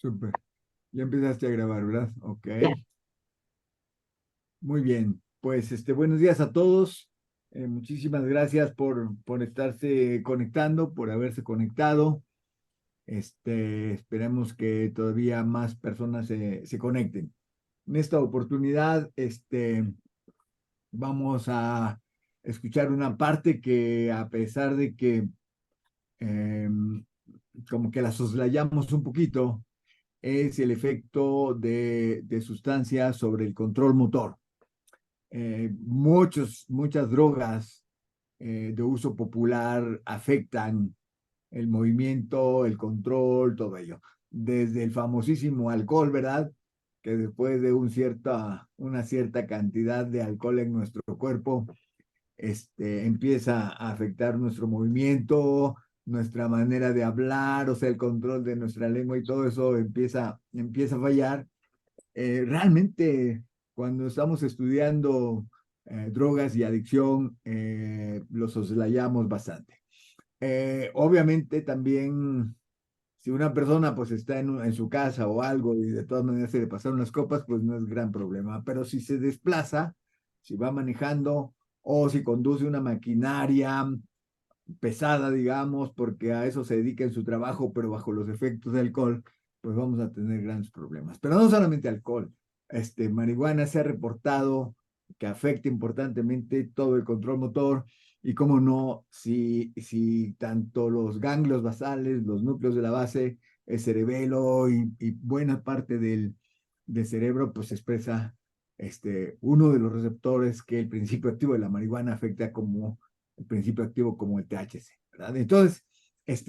Súper. Ya empezaste a grabar, ¿verdad? Ok. Ya. Muy bien. Pues buenos días a todos. Muchísimas gracias por estarse conectando, por haberse conectado. Esperemos que todavía más personas se conecten. En esta oportunidad, vamos a escuchar una parte que a pesar de que como que la soslayamos un poquito, es el efecto de sustancias sobre el control motor. Muchas drogas de uso popular afectan el movimiento, el control, todo ello. Desde el famosísimo alcohol, ¿verdad? Que después de una cierta cantidad de alcohol en nuestro cuerpo, empieza a afectar nuestro movimiento, nuestra manera de hablar, o sea, el control de nuestra lengua y todo eso empieza a fallar. Realmente, cuando estamos estudiando drogas y adicción, los soslayamos bastante. Obviamente también, si una persona pues está en su casa o algo y de todas maneras se le pasaron las copas, pues no es gran problema. Pero si se desplaza, si va manejando o si conduce una maquinaria pesada, digamos, porque a eso se dedica en su trabajo, pero bajo los efectos de alcohol, pues vamos a tener grandes problemas. Pero no solamente alcohol, marihuana se ha reportado que afecta importantemente todo el control motor y cómo no, si tanto los ganglios basales, los núcleos de la base, el cerebelo y buena parte del cerebro, pues expresa uno de los receptores que el principio activo de la marihuana afecta como el principio activo como el THC, ¿verdad? Entonces,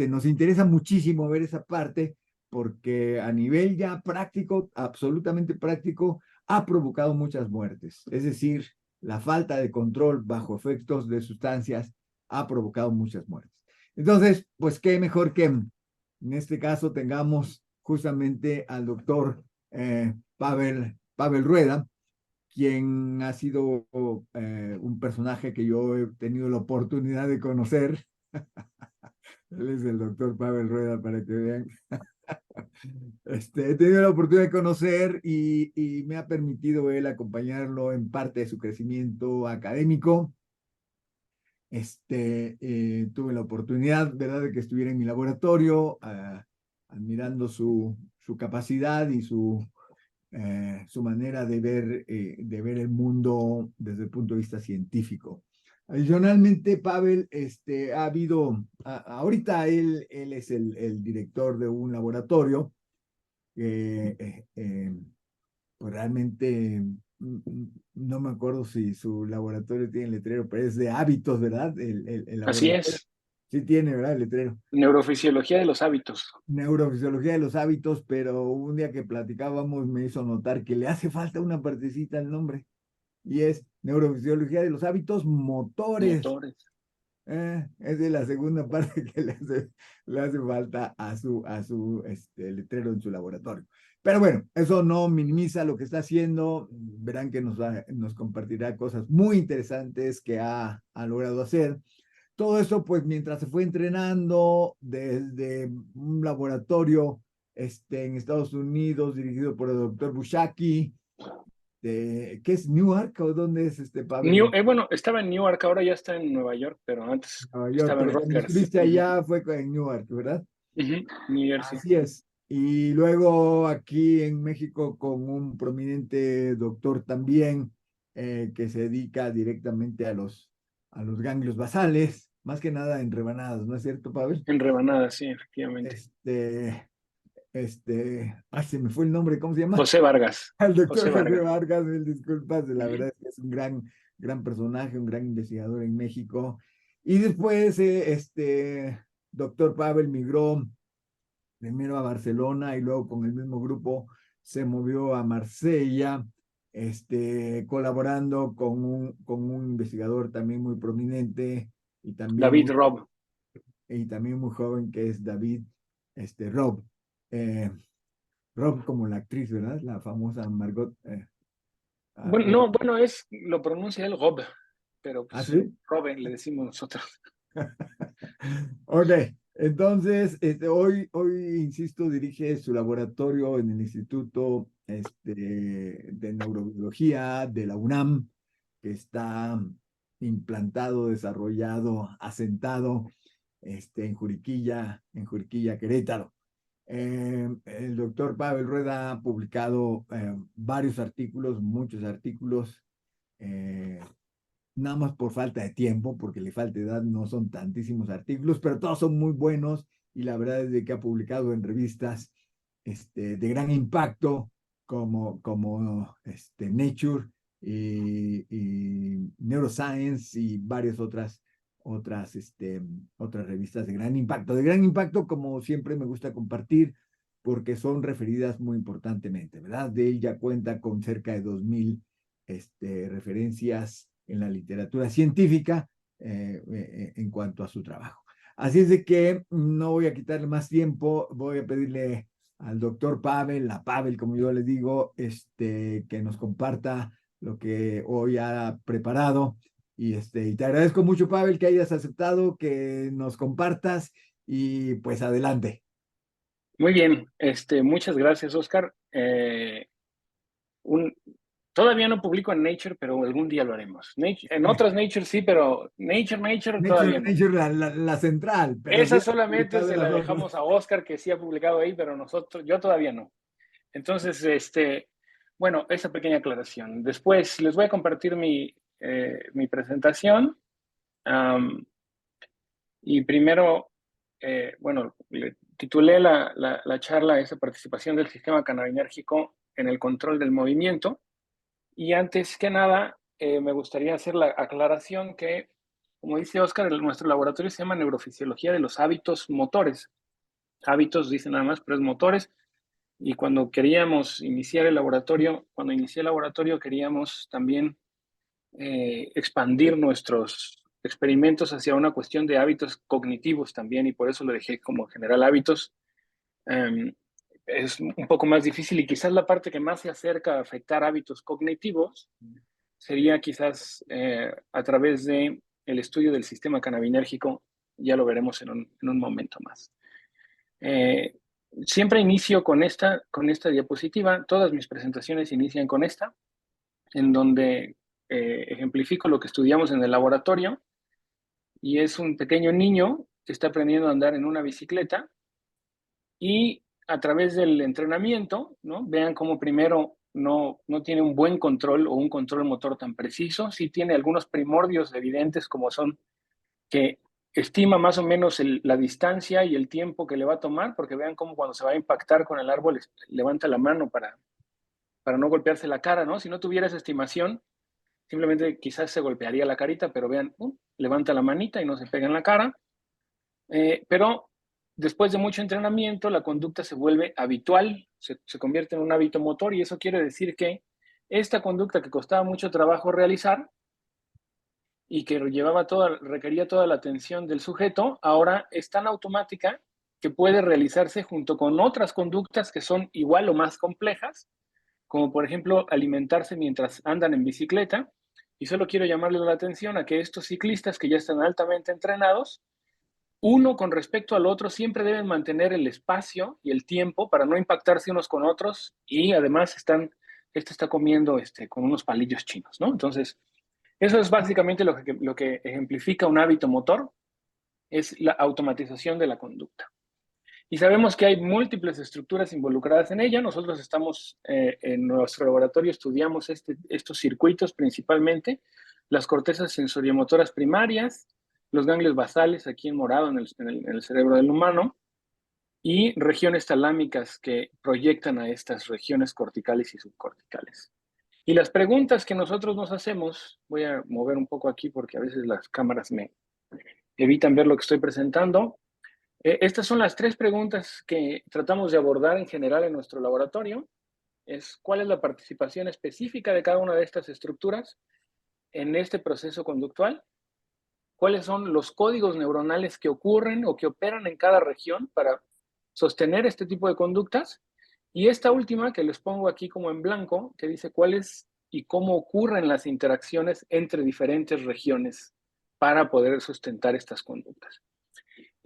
nos interesa muchísimo ver esa parte porque a nivel ya práctico, absolutamente práctico, ha provocado muchas muertes. Es decir, la falta de control bajo efectos de sustancias ha provocado muchas muertes. Entonces, pues qué mejor que en este caso tengamos justamente al doctor Pavel Rueda, quien ha sido un personaje que yo he tenido la oportunidad de conocer. Él es el doctor Pavel Rueda, para que vean. He tenido la oportunidad de conocer y me ha permitido él acompañarlo en parte de su crecimiento académico. Tuve la oportunidad, ¿verdad?, de que estuviera en mi laboratorio, admirando su capacidad y su manera de ver el mundo desde el punto de vista científico. Adicionalmente, Pavel, ahorita él es el director de un laboratorio que pues realmente no me acuerdo si su laboratorio tiene letrero, pero es de hábitos, ¿verdad? El Así laboratorio. es. Sí tiene, ¿verdad? El letrero. Neurofisiología de los hábitos. Neurofisiología de los hábitos, pero un día que platicábamos me hizo notar que le hace falta una partecita al nombre y es neurofisiología de los hábitos motores. Motores. Es de la segunda parte que le hace falta a su letrero en su laboratorio. Pero bueno, eso no minimiza lo que está haciendo. Verán que nos compartirá cosas muy interesantes que ha logrado hacer. Todo eso, pues, mientras se fue entrenando desde un laboratorio en Estados Unidos, dirigido por el doctor Bushaki, ¿qué es Newark o dónde es Pavel? Bueno, estaba en Newark, ahora ya está en Nueva York, pero antes Nueva York, estaba en pero cuando Rutgers. estuviste allá fue en Newark, ¿verdad? New Jersey. Así es. Y luego aquí en México con un prominente doctor también que se dedica directamente a los ganglios basales, más que nada en rebanadas, ¿no es cierto, Pavel? En Rebanada, sí, efectivamente. Se me fue el nombre, ¿cómo se llama? José Vargas. El doctor José José Vargas. Vargas, mil disculpas, la Ujú. verdad es que es un gran personaje, un gran investigador en México. Y después, doctor Pavel migró primero a Barcelona y luego con el mismo grupo se movió a Marsella, colaborando con un investigador también muy prominente y también David muy, Robb. y también muy joven, que es David Robb. Eh, Robb como la actriz, ¿verdad? La famosa Margot Bueno, Robb. no, bueno, lo pronuncia el Robb, pero ¿Ah, pues sí? Robben le decimos nosotros. Ok, Entonces, hoy, insisto, dirige su laboratorio en el Instituto de Neurobiología de la UNAM, que está implantado, desarrollado, asentado en Juriquilla, Querétaro. El doctor Pavel Rueda ha publicado varios artículos, muchos artículos, eh, nada más por falta de tiempo, porque le falta edad, no son tantísimos artículos, pero todos son muy buenos y la verdad es de que ha publicado en revistas de gran impacto como Nature y Neuroscience y varias otras revistas de gran impacto como siempre me gusta compartir porque son referidas muy importantemente, ¿verdad? De él ya cuenta con cerca de 2000 referencias en la literatura científica en cuanto a su trabajo. Así es de que no voy a quitarle más tiempo, voy a pedirle al doctor Pavel, a Pavel, como yo le digo, que nos comparta lo que hoy ha preparado. Y te agradezco mucho, Pavel, que hayas aceptado, que nos compartas y pues adelante. Muy bien, muchas gracias, Oscar. Un, Todavía no publico en Nature, pero algún día lo haremos. En otras Nature sí, pero Nature Nature, todavía no. Nature la central, pero sí Esa has solamente publicado se en la las otras. dejamos a Oscar, que sí ha publicado ahí, pero yo todavía no. Entonces, bueno, esa pequeña aclaración. Después les voy a compartir mi presentación. Um, y primero, bueno, le titulé la charla a esa participación del sistema cannabinérgico en el control del movimiento. Y antes que nada, me gustaría hacer la aclaración que, como dice Oscar, nuestro laboratorio se llama Neurofisiología de los Hábitos Motores. Hábitos, dice nada más, pero es motores. Y cuando queríamos iniciar el laboratorio, cuando inicié el laboratorio, queríamos también expandir nuestros experimentos hacia una cuestión de hábitos cognitivos también, y por eso lo dejé como general hábitos. Es un poco más difícil y quizás la parte que más se acerca a afectar hábitos cognitivos sería quizás a través de el estudio del sistema cannabinérgico. Ya lo veremos en un momento más. Eh, Siempre inicio con esta diapositiva. Todas mis presentaciones inician con esta, en donde ejemplifico lo que estudiamos en el laboratorio. Y es un pequeño niño que está aprendiendo a andar en una bicicleta y a través del entrenamiento, ¿no? Vean cómo primero no tiene un buen control o un control motor tan preciso, sí tiene algunos primordios evidentes como son que estima más o menos la distancia y el tiempo que le va a tomar, porque vean cómo cuando se va a impactar con el árbol levanta la mano para no golpearse la cara, ¿no? Si no tuviera esa estimación, simplemente quizás se golpearía la carita, pero vean, levanta la manita y no se pega en la cara. Pero después de mucho entrenamiento, la conducta se vuelve habitual, se convierte en un hábito motor y eso quiere decir que esta conducta que costaba mucho trabajo realizar y que requería toda la atención del sujeto, ahora es tan automática que puede realizarse junto con otras conductas que son igual o más complejas, como por ejemplo alimentarse mientras andan en bicicleta. Y solo quiero llamarle la atención a que estos ciclistas que ya están altamente entrenados, uno con respecto al otro, siempre deben mantener el espacio y el tiempo para no impactarse unos con otros y además este está comiendo con unos palillos chinos, ¿no? Entonces, eso es básicamente lo que ejemplifica un hábito motor, es la automatización de la conducta. Y sabemos que hay múltiples estructuras involucradas en ella. Nosotros estamos en nuestro laboratorio, estudiamos estos circuitos principalmente, las cortezas sensoriomotoras primarias, los ganglios basales aquí en morado en el cerebro del humano y regiones talámicas que proyectan a estas regiones corticales y subcorticales. Y las preguntas que nosotros nos hacemos, voy a mover un poco aquí porque a veces las cámaras me evitan ver lo que estoy presentando. Estas son las tres preguntas que tratamos de abordar en general en nuestro laboratorio. Es cuál es la participación específica de cada una de estas estructuras en este proceso conductual, cuáles son los códigos neuronales que ocurren o que operan en cada región para sostener este tipo de conductas, y esta última que les pongo aquí como en blanco, que dice cuáles y cómo ocurren las interacciones entre diferentes regiones para poder sustentar estas conductas.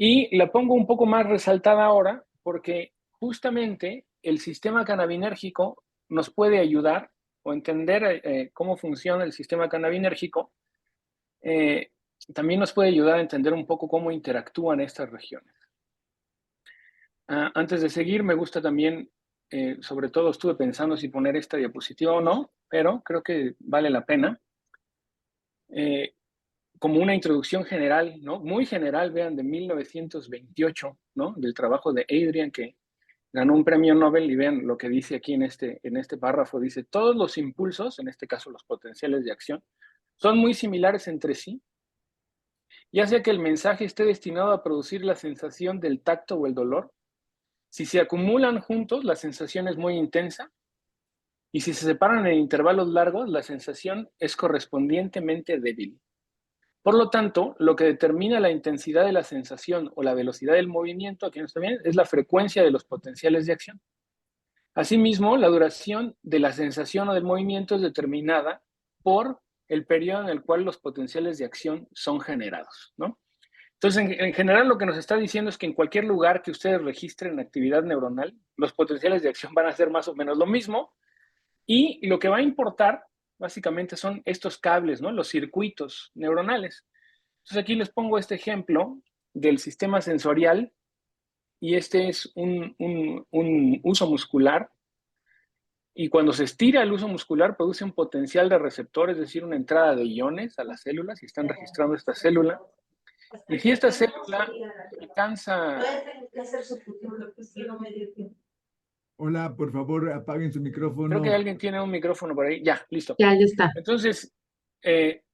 Y la pongo un poco más resaltada ahora porque justamente el sistema cannabinérgico nos puede ayudar o entender cómo funciona el sistema cannabinérgico. También nos puede ayudar a entender un poco cómo interactúan estas regiones. Antes de seguir, me gusta también, sobre todo estuve pensando si poner esta diapositiva o no, pero creo que vale la pena. Como una introducción general, ¿no? Muy general, vean, de 1928, ¿no? Del trabajo de Adrian, que ganó un premio Nobel, y vean lo que dice aquí en este párrafo. Dice, todos los impulsos, en este caso los potenciales de acción, son muy similares entre sí, ya sea que el mensaje esté destinado a producir la sensación del tacto o el dolor. Si se acumulan juntos, la sensación es muy intensa, y si se separan en intervalos largos, la sensación es correspondientemente débil. Por lo tanto, lo que determina la intensidad de la sensación o la velocidad del movimiento, aquí no está bien, es la frecuencia de los potenciales de acción. Asimismo, la duración de la sensación o del movimiento es determinada por el periodo en el cual los potenciales de acción son generados, ¿no? Entonces, en general, lo que nos está diciendo es que en cualquier lugar que ustedes registren actividad neuronal, los potenciales de acción van a ser más o menos lo mismo, y lo que va a importar, básicamente, son estos cables, ¿no? Los circuitos neuronales. Entonces, aquí les pongo este ejemplo del sistema sensorial, y este es un uso muscular. Y cuando se estira el uso muscular, produce un potencial de receptor, es decir, una entrada de iones a las células, y están registrando esta célula. Y si esta célula alcanza... Hola, por favor, apaguen su Creo que micrófono. alguien tiene un micrófono por ahí. Ya, listo. Ya está. Entonces,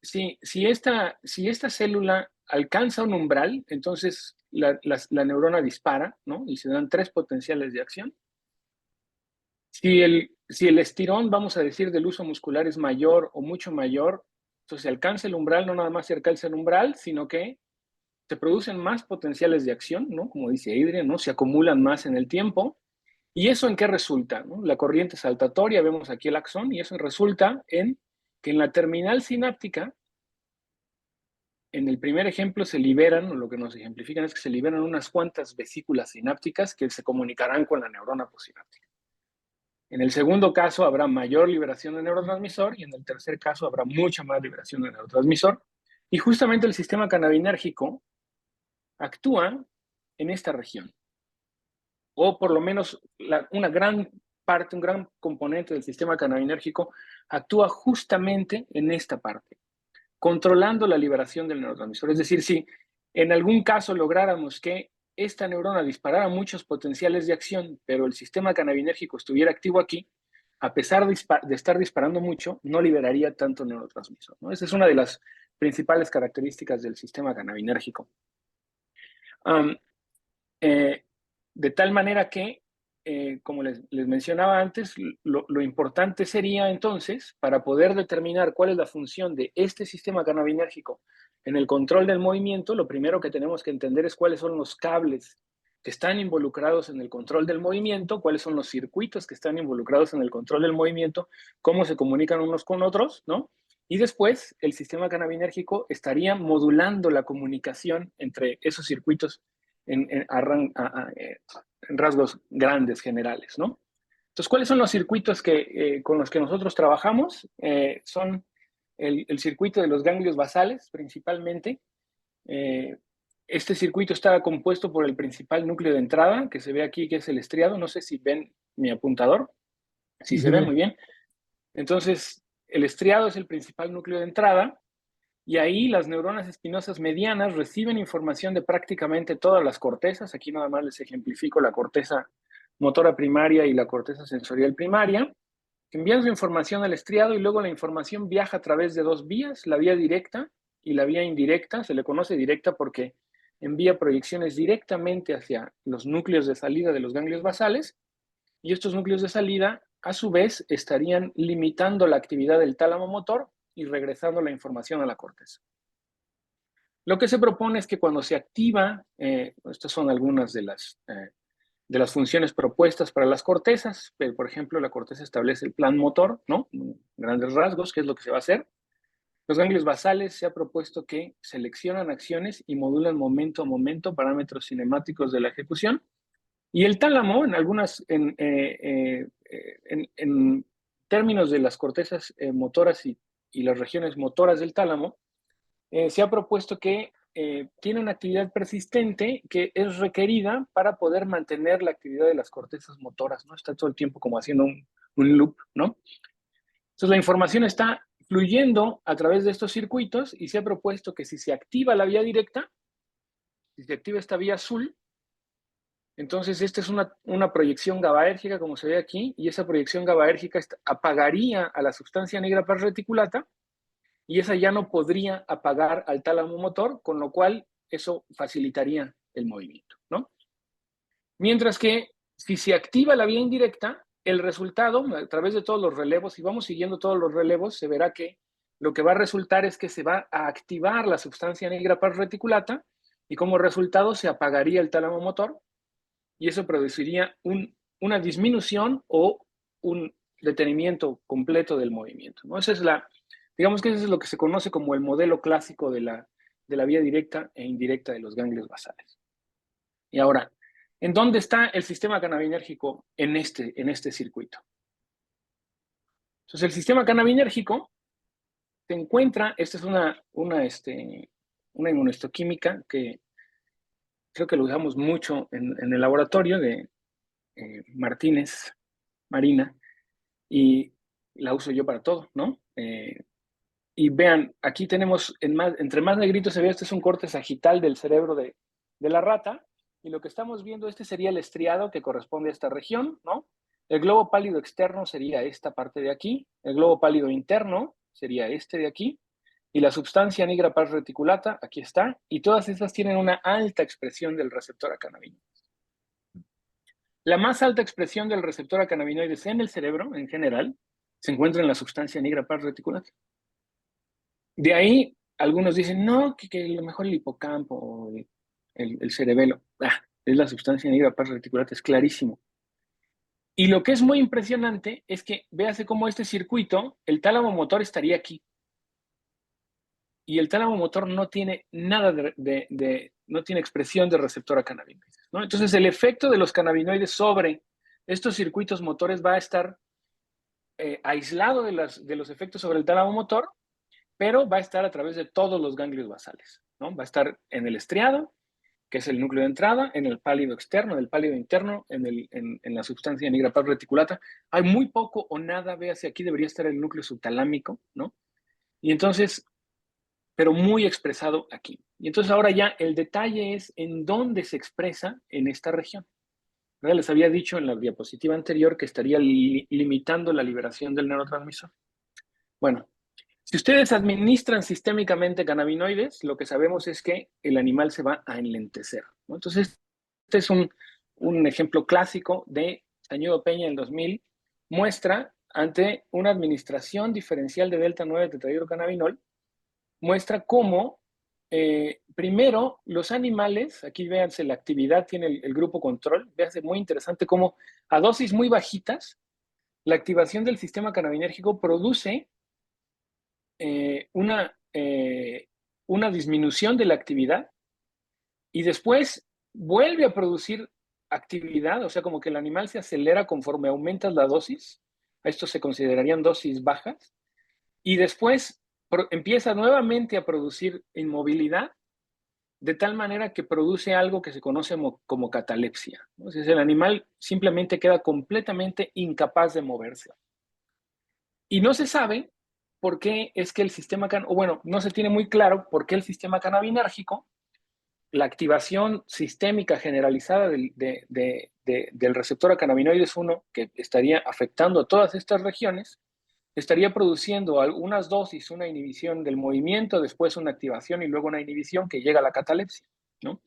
si esta célula alcanza un umbral, entonces la neurona dispara, ¿no? Y se dan 3 potenciales de acción. Si el estirón, vamos a decir, del uso muscular es mayor o mucho mayor, entonces se alcanza el umbral, no nada más se alcanza el umbral, sino que se producen más potenciales de acción, ¿no? Como dice Adrian, ¿no? Se acumulan más en el tiempo. ¿Y eso en qué resulta? ¿No? La corriente saltatoria, vemos aquí el axón, y eso resulta en que en la terminal sináptica, en el primer ejemplo se liberan, o lo que nos ejemplifican es que se liberan unas cuantas vesículas sinápticas que se comunicarán con la neurona posináptica. En el segundo caso habrá mayor liberación de neurotransmisor, y en el tercer caso habrá mucha más liberación de neurotransmisor. Y justamente el sistema cannabinérgico actúa en esta región, o por lo menos una gran parte, un gran componente del sistema cannabinérgico actúa justamente en esta parte, controlando la liberación del neurotransmisor. Es decir, si en algún caso lográramos que esta neurona disparara muchos potenciales de acción, pero el sistema cannabinérgico estuviera activo aquí, a pesar de estar disparando mucho, no liberaría tanto neurotransmisor, ¿no? Esa es una de las principales características del sistema cannabinérgico. De tal manera que, como les mencionaba antes, lo importante sería entonces, para poder determinar cuál es la función de este sistema cannabinérgico en el control del movimiento, lo primero que tenemos que entender es cuáles son los cables que están involucrados en el control del movimiento, cuáles son los circuitos que están involucrados en el control del movimiento, cómo se comunican unos con otros, ¿no? Y después el sistema cannabinérgico estaría modulando la comunicación entre esos circuitos en rasgos grandes, generales, ¿no? Entonces, ¿cuáles son los circuitos con los que nosotros trabajamos? Son el circuito de los ganglios basales, principalmente. Este circuito está compuesto por el principal núcleo de entrada, que se ve aquí, que es el estriado. No sé si ven mi apuntador. Sí, Sí, se se ve ve. muy bien. Entonces, el estriado es el principal núcleo de entrada, y ahí las neuronas espinosas medianas reciben información de prácticamente todas las cortezas. Aquí nada más les ejemplifico la corteza motora primaria y la corteza sensorial primaria, que envían su información al estriado, y luego la información viaja a través de 2 vías, la vía directa y la vía indirecta. Se le conoce directa porque envía proyecciones directamente hacia los núcleos de salida de los ganglios basales, y estos núcleos de salida, a su vez, estarían limitando la actividad del tálamo motor y regresando la información a la corteza. Lo que se propone es que cuando se activa, estas son algunas de las funciones propuestas para las cortezas, pero, por ejemplo, la corteza establece el plan motor, ¿no? Grandes rasgos, qué es lo que se va a hacer. Los ganglios basales se ha propuesto que seleccionan acciones y modulan momento a momento parámetros cinemáticos de la ejecución. Y el tálamo, en términos de las cortezas motoras y las regiones motoras del tálamo, se ha propuesto que tiene una actividad persistente que es requerida para poder mantener la actividad de las cortezas motoras, ¿no? Está todo el tiempo como haciendo un loop, ¿no? Entonces la información está fluyendo a través de estos circuitos y se ha propuesto que si se activa la vía directa, si se activa esta vía azul, entonces esta es una proyección GABAérgica, como se ve aquí, y esa proyección GABAérgica apagaría a la sustancia negra reticulata y esa ya no podría apagar al tálamo motor, con lo cual eso facilitaría el movimiento, ¿no? Mientras que si se activa la vía indirecta, el resultado, a través de todos los relevos, si vamos siguiendo todos los relevos, se verá que lo que va a resultar es que se va a activar la sustancia negra reticulata y como resultado se apagaría el tálamo motor y eso produciría una disminución o un detenimiento completo del movimiento, ¿no? Esa es digamos que eso es lo que se conoce como el modelo clásico de la vía directa e indirecta de los ganglios basales. Y ahora, ¿en dónde está el sistema cannabinérgico en este circuito? Entonces, el sistema cannabinérgico se encuentra, esta es una inmunohistoquímica que creo que lo usamos mucho en el laboratorio de Martínez, Marina, y la uso yo para todo, ¿no? Y vean, aquí tenemos, entre más negrito se ve, este es un corte sagital del cerebro de la rata, y lo que estamos viendo, este sería el estriado que corresponde a esta región, ¿no? El globo pálido externo sería esta parte de aquí, el globo pálido interno sería este de aquí, y la sustancia negra pars reticulata, aquí está, y todas estas tienen una alta expresión del receptor a cannabinoides. La más alta expresión del receptor a cannabinoides en el cerebro, en general, se encuentra en la sustancia negra pars reticulata. De ahí, algunos dicen, no, que lo mejor el hipocampo o el cerebelo. Es la sustancia negra pars reticulata, es clarísimo. Y lo que es muy impresionante es que, véase cómo este circuito, el tálamo motor estaría aquí. Y el tálamo motor no tiene nada no tiene expresión de receptor a cannabinoides, ¿no? Entonces, el efecto de los cannabinoides sobre estos circuitos motores va a estar aislado de los efectos sobre el tálamo motor, pero va a estar a través de todos los ganglios basales, ¿no? Va a estar en el estriado, que es el núcleo de entrada, en el pálido externo, en el pálido interno, en la sustancia negra pars reticulata. Hay muy poco o nada, véase, aquí debería estar el núcleo subtalámico, ¿no? Y entonces, pero muy expresado aquí. Y entonces ahora ya el detalle es en dónde se expresa en esta región. ¿Verdad? Les había dicho en la diapositiva anterior que estaría limitando la liberación del neurotransmisor. Bueno, si ustedes administran sistémicamente cannabinoides, lo que sabemos es que el animal se va a enlentecer, ¿no? Entonces, este es un ejemplo clásico de Sañudo Peña en 2000, muestra ante una administración diferencial de delta 9 tetrahidrocannabinol, muestra cómo primero los animales, aquí véanse la actividad, tiene el grupo control, véanse muy interesante cómo a dosis muy bajitas, la activación del sistema cannabinérgico produce una disminución de la actividad y después vuelve a producir actividad, o sea, como que el animal se acelera conforme aumentas la dosis, esto se considerarían dosis bajas, y después empieza nuevamente a producir inmovilidad, de tal manera que produce algo que se conoce como catalepsia. Entonces, el animal simplemente queda completamente incapaz de moverse. Y no se sabe por qué es que el sistema, o bueno, no se tiene muy claro por qué el sistema cannabinérgico, la activación sistémica generalizada del receptor a cannabinoides 1, que estaría afectando a todas estas regiones, estaría produciendo algunas dosis, una inhibición del movimiento, después una activación y luego una inhibición que llega a la catalepsia, ¿no?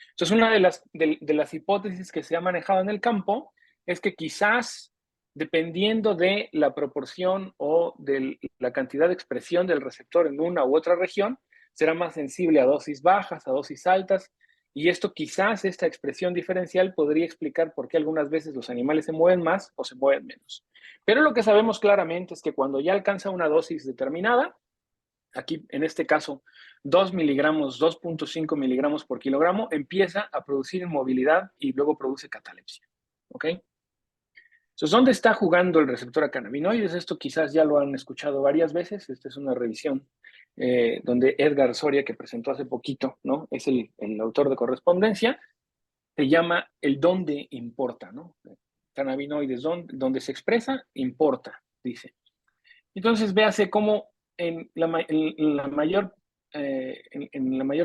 Entonces, una de las hipótesis que se ha manejado en el campo es que quizás, dependiendo de la proporción o de la cantidad de expresión del receptor en una u otra región, será más sensible a dosis bajas, a dosis altas, y esto quizás, esta expresión diferencial podría explicar por qué algunas veces los animales se mueven más o se mueven menos. Pero lo que sabemos claramente es que cuando ya alcanza una dosis determinada, aquí en este caso 2 miligramos, 2.5 miligramos por kilogramo, empieza a producir inmovilidad y luego produce catalepsia. ¿Ok? Entonces, ¿dónde está jugando el receptor a cannabinoides? Esto quizás ya lo han escuchado varias veces. Esta es una revisión donde Edgar Soria, que presentó hace poquito, ¿no? Es el autor de correspondencia, se llama el dónde importa, ¿no? Cannabinoides, donde se expresa, importa, dice. Entonces, véase cómo en la mayor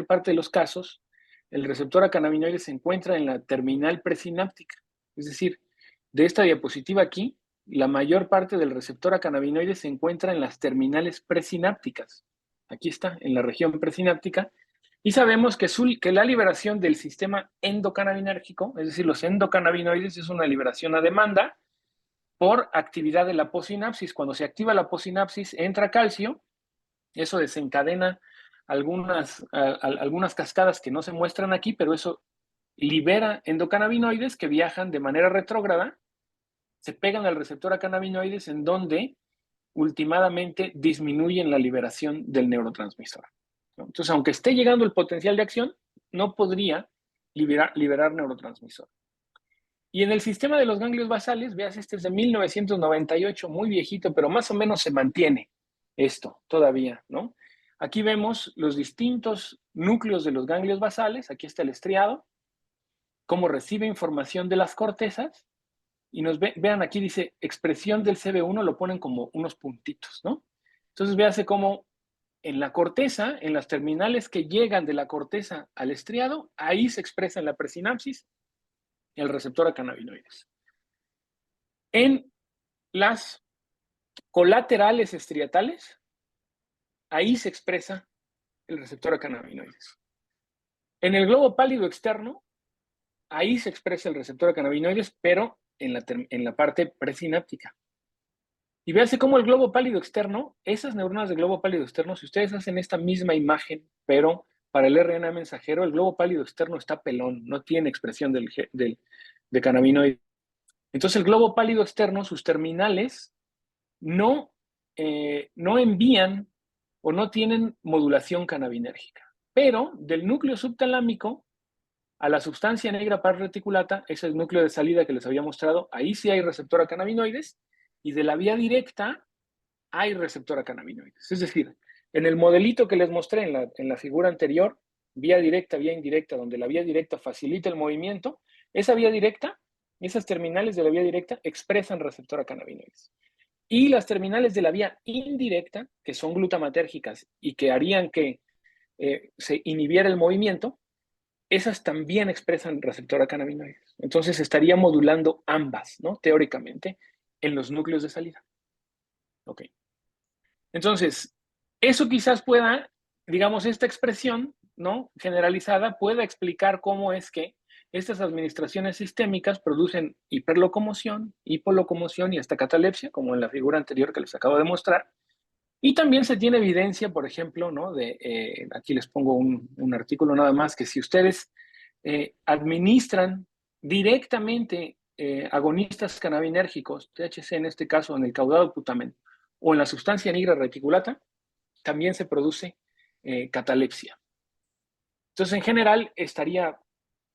parte de los casos, el receptor a cannabinoides se encuentra en la terminal presináptica. Es decir, de esta diapositiva aquí, la mayor parte del receptor a cannabinoides se encuentra en las terminales presinápticas. Aquí está, en la región presináptica. Y sabemos que la liberación del sistema endocannabinérgico, es decir, los endocannabinoides, es una liberación a demanda por actividad de la posinapsis. Cuando se activa la posinapsis, entra calcio, eso desencadena algunas cascadas que no se muestran aquí, pero eso libera endocannabinoides que viajan de manera retrógrada, se pegan al receptor a cannabinoides en donde últimamente disminuyen la liberación del neurotransmisor. Entonces, aunque esté llegando el potencial de acción, no podría liberar neurotransmisor. Y en el sistema de los ganglios basales, veas, este es de 1998, muy viejito, pero más o menos se mantiene esto todavía, ¿no? Aquí vemos los distintos núcleos de los ganglios basales, aquí está el estriado, cómo recibe información de las cortezas, y vean aquí dice expresión del CB1, lo ponen como unos puntitos, ¿no? Entonces véase cómo en la corteza, en las terminales que llegan de la corteza al estriado, ahí se expresa en la presinapsis el receptor a cannabinoides. En las colaterales estriatales, ahí se expresa el receptor a cannabinoides. En el globo pálido externo, ahí se expresa el receptor a cannabinoides, pero en la parte presináptica. Y véase cómo el globo pálido externo, esas neuronas del globo pálido externo, si ustedes hacen esta misma imagen, pero para el RNA mensajero, el globo pálido externo está pelón, no tiene expresión de cannabinoides. Entonces el globo pálido externo, sus terminales, no envían o no tienen modulación cannabinérgica. Pero del núcleo subtalámico a la sustancia negra parareticulata, ese es el núcleo de salida que les había mostrado, ahí sí hay receptor a cannabinoides, y de la vía directa hay receptor a cannabinoides. Es decir, en el modelito que les mostré en la figura anterior, vía directa, vía indirecta, donde la vía directa facilita el movimiento, esa vía directa, esas terminales de la vía directa expresan receptor a cannabinoides. Y las terminales de la vía indirecta, que son glutamatérgicas y que harían que se inhibiera el movimiento, esas también expresan receptor a cannabinoides. Entonces estaría modulando ambas, ¿no? Teóricamente, en los núcleos de salida. Ok. Entonces, eso quizás pueda, digamos, esta expresión, ¿no? Generalizada, pueda explicar cómo es que estas administraciones sistémicas producen hiperlocomoción, hipolocomoción y hasta catalepsia, como en la figura anterior que les acabo de mostrar. Y también se tiene evidencia, por ejemplo, ¿no? Aquí les pongo un artículo nada más, que si ustedes administran directamente agonistas cannabinérgicos, THC en este caso, en el caudado putamen, o en la sustancia negra reticulata, también se produce catalepsia. Entonces, en general, estaría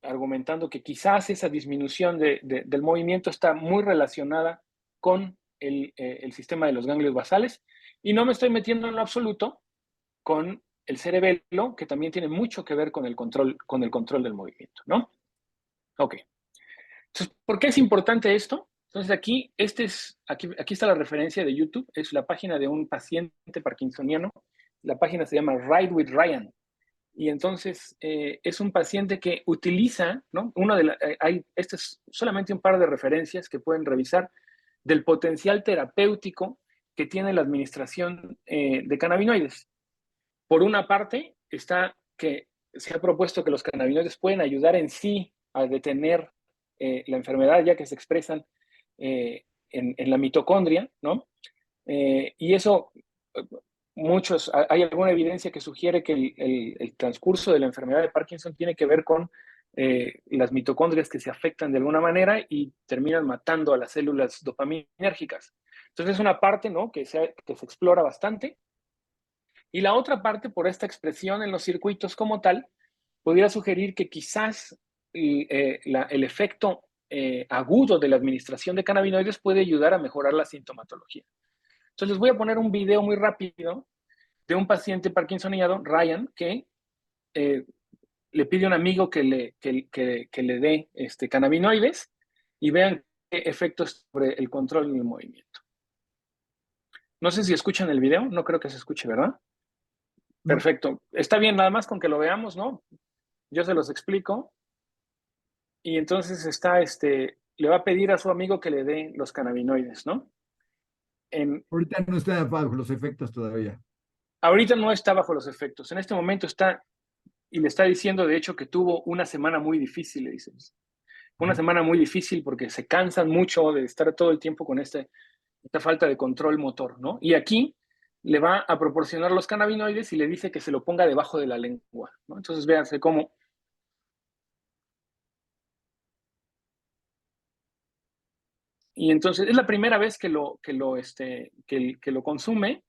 argumentando que quizás esa disminución del movimiento está muy relacionada con el sistema de los ganglios basales, y no me estoy metiendo en lo absoluto con el cerebelo, que también tiene mucho que ver con el control del movimiento, ¿no? Ok. Entonces, ¿por qué es importante esto? Entonces, aquí está la referencia de YouTube, es la página de un paciente parkinsoniano, la página se llama Ride with Ryan, y entonces es un paciente que utiliza, ¿no? Este es solamente un par de referencias que pueden revisar del potencial terapéutico que tiene la administración de cannabinoides. Por una parte, está que se ha propuesto que los cannabinoides pueden ayudar en sí a detener la enfermedad, ya que se expresan en la mitocondria, ¿no? Y eso, hay alguna evidencia que sugiere que el transcurso de la enfermedad de Parkinson tiene que ver con las mitocondrias que se afectan de alguna manera y terminan matando a las células dopaminérgicas. Entonces es una parte, ¿no? que se explora bastante. Y la otra parte, por esta expresión en los circuitos como tal, podría sugerir que quizás el efecto agudo de la administración de cannabinoides puede ayudar a mejorar la sintomatología. Entonces les voy a poner un video muy rápido de un paciente parkinsoniano, Ryan, que le pide a un amigo que le dé cannabinoides y vean qué efectos sobre el control y el movimiento. No sé si escuchan el video, no creo que se escuche, ¿verdad? No. Perfecto. Está bien, nada más con que lo veamos, ¿no? Yo se los explico. Y entonces le va a pedir a su amigo que le dé los cannabinoides, ¿no? Ahorita no está bajo los efectos todavía. Ahorita no está bajo los efectos. En este momento está, y le está diciendo, de hecho, que tuvo una semana muy difícil, le dicen. Una Ajá. semana muy difícil porque se cansan mucho de estar todo el tiempo con esta falta de control motor, ¿no? Y aquí le va a proporcionar los cannabinoides y le dice que se lo ponga debajo de la lengua, ¿no? Entonces, véanse cómo. Y entonces es la primera vez que lo consume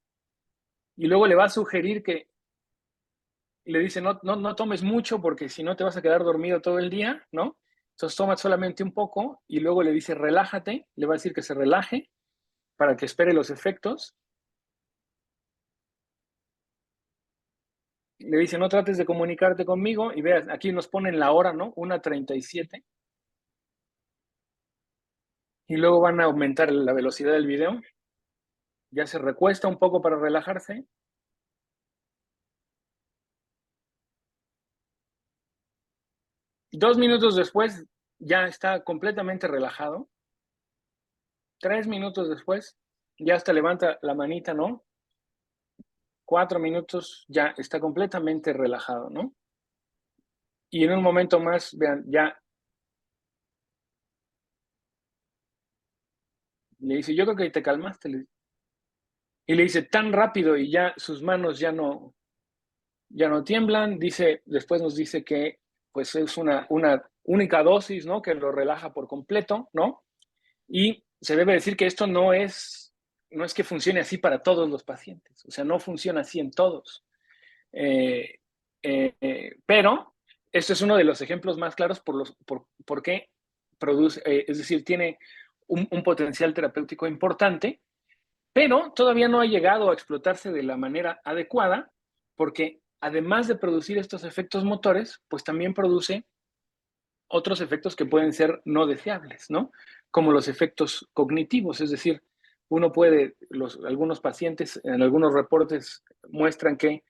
y luego le va a sugerir que le dice, no tomes mucho porque si no te vas a quedar dormido todo el día, ¿no? Entonces toma solamente un poco y luego le dice, relájate, le va a decir que se relaje para que espere los efectos. Le dice, no trates de comunicarte conmigo y veas, aquí nos ponen la hora, ¿no? 1:37. Y luego van a aumentar la velocidad del video. Ya se recuesta un poco para relajarse. 2 minutos después ya está completamente relajado. 3 minutos después ya hasta levanta la manita, ¿no? 4 minutos ya está completamente relajado, ¿no? Y en un momento más, vean, ya le dice, yo creo que te calmaste. Y le dice, tan rápido y ya sus manos ya no tiemblan. Después nos dice que pues es una única dosis, ¿no? Que lo relaja por completo, ¿no? Y se debe decir que esto no es que funcione así para todos los pacientes, o sea, no funciona así en todos. Pero este es uno de los ejemplos más claros por qué produce, es decir, tiene un potencial terapéutico importante, pero todavía no ha llegado a explotarse de la manera adecuada, porque además de producir estos efectos motores, pues también produce otros efectos que pueden ser no deseables, ¿no? Como los efectos cognitivos, es decir, algunos pacientes en algunos reportes muestran que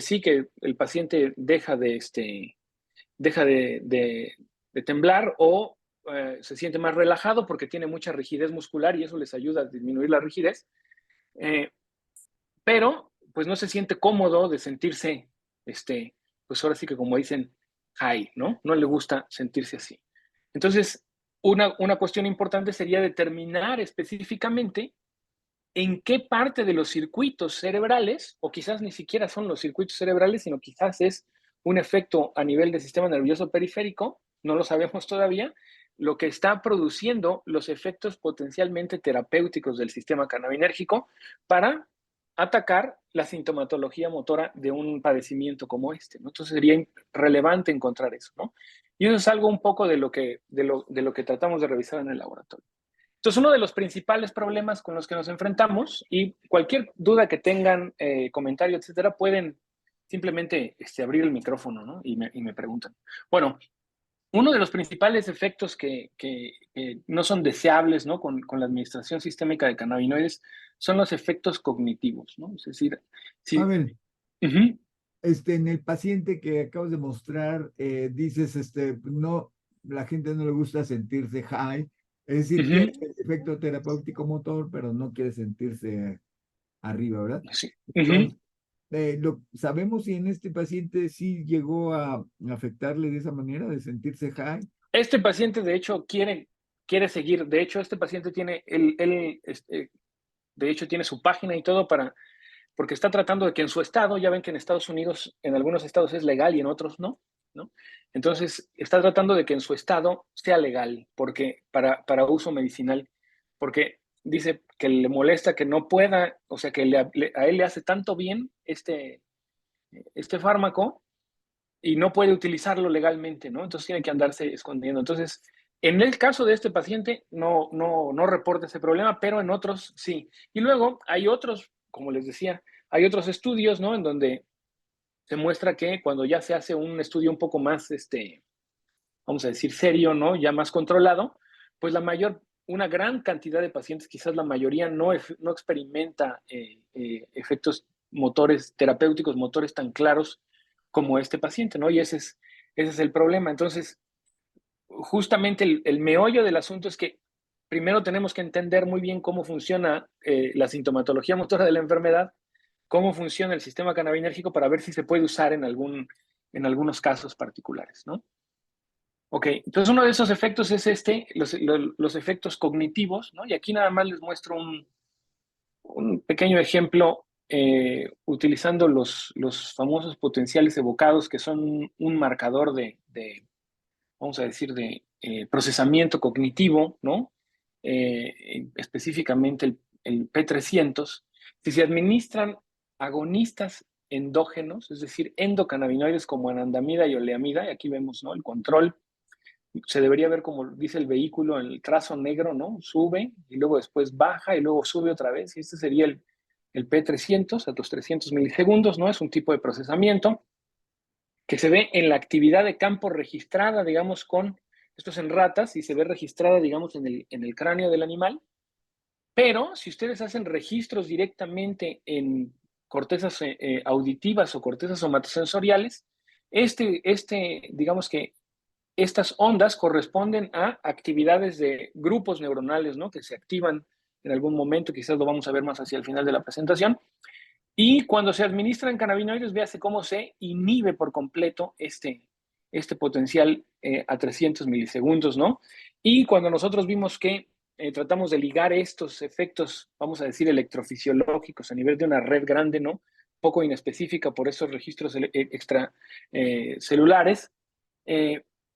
sí, que el paciente deja de temblar o se siente más relajado porque tiene mucha rigidez muscular y eso les ayuda a disminuir la rigidez, eh, pero pues no se siente cómodo de sentirse, pues ahora sí que como dicen, high, ¿no? No le gusta sentirse así. Entonces, una cuestión importante sería determinar específicamente en qué parte de los circuitos cerebrales, o quizás ni siquiera son los circuitos cerebrales, sino quizás es un efecto a nivel del sistema nervioso periférico, no lo sabemos todavía, lo que está produciendo los efectos potencialmente terapéuticos del sistema cannabinérgico para atacar la sintomatología motora de un padecimiento como este, ¿no? Entonces sería relevante encontrar eso, ¿no? Y eso es algo un poco de lo que tratamos de revisar en el laboratorio. Entonces, uno de los principales problemas con los que nos enfrentamos, y cualquier duda que tengan, comentario, etcétera, pueden simplemente abrir el micrófono, ¿no? Y me preguntan. Bueno, uno de los principales efectos que no son deseables, ¿no? Con la administración sistémica de cannabinoides son los efectos cognitivos, ¿no? Es decir, A si, ver, uh-huh, en el paciente que acabas de mostrar, dices, no, la gente no le gusta sentirse high, es decir, uh-huh, tiene el efecto terapéutico motor, pero no quiere sentirse arriba, ¿verdad? sí, uh-huh. Entonces, ¿sabemos si en este paciente sí llegó a afectarle de esa manera, de sentirse high? Este paciente, de hecho, quiere seguir. De hecho, este paciente tiene, de hecho, tiene su página y todo porque está tratando de que en su estado, ya ven que en Estados Unidos, en algunos estados es legal y en otros no, ¿no? Entonces, está tratando de que en su estado sea legal, para uso medicinal, porque dice que le molesta que no pueda, o sea, que a él le hace tanto bien este fármaco y no puede utilizarlo legalmente, ¿no? Entonces tiene que andarse escondiendo. Entonces, en el caso de este paciente no reporta ese problema, pero en otros sí. Y luego hay otros, como les decía, hay otros estudios, ¿no? En donde se muestra que cuando ya se hace un estudio un poco más, vamos a decir, serio, ¿no? Ya más controlado, pues una gran cantidad de pacientes, quizás la mayoría, no experimenta efectos motores, terapéuticos, motores tan claros como este paciente, ¿no? Y ese es el problema. Entonces, justamente el meollo del asunto es que primero tenemos que entender muy bien cómo funciona la sintomatología motora de la enfermedad, cómo funciona el sistema cannabinérgico para ver si se puede usar en algunos casos particulares, ¿no? Ok, entonces uno de esos efectos es los efectos cognitivos, ¿no? Y aquí nada más les muestro un pequeño ejemplo utilizando los famosos potenciales evocados, que son un marcador vamos a decir, de procesamiento cognitivo, ¿no? Específicamente el P300. Si se administran agonistas endógenos, es decir, endocannabinoides como anandamida y oleamida, y aquí vemos, ¿no? El control se debería ver como dice el vehículo en el trazo negro, ¿no? Sube y luego después baja y luego sube otra vez. Y este sería el P300 a los 300 milisegundos, ¿no? Es un tipo de procesamiento que se ve en la actividad de campo registrada, digamos, esto es en ratas y se ve registrada, digamos, en el cráneo del animal. Pero si ustedes hacen registros directamente en cortezas auditivas o cortezas somatosensoriales, digamos que estas ondas corresponden a actividades de grupos neuronales, ¿no? Que se activan en algún momento, quizás lo vamos a ver más hacia el final de la presentación. Y cuando se administran cannabinoides, véase cómo se inhibe por completo este potencial a 300 milisegundos, ¿no? Y cuando nosotros vimos que tratamos de ligar estos efectos, vamos a decir, electrofisiológicos a nivel de una red grande, ¿no? Poco inespecífica por esos registros extracelulares,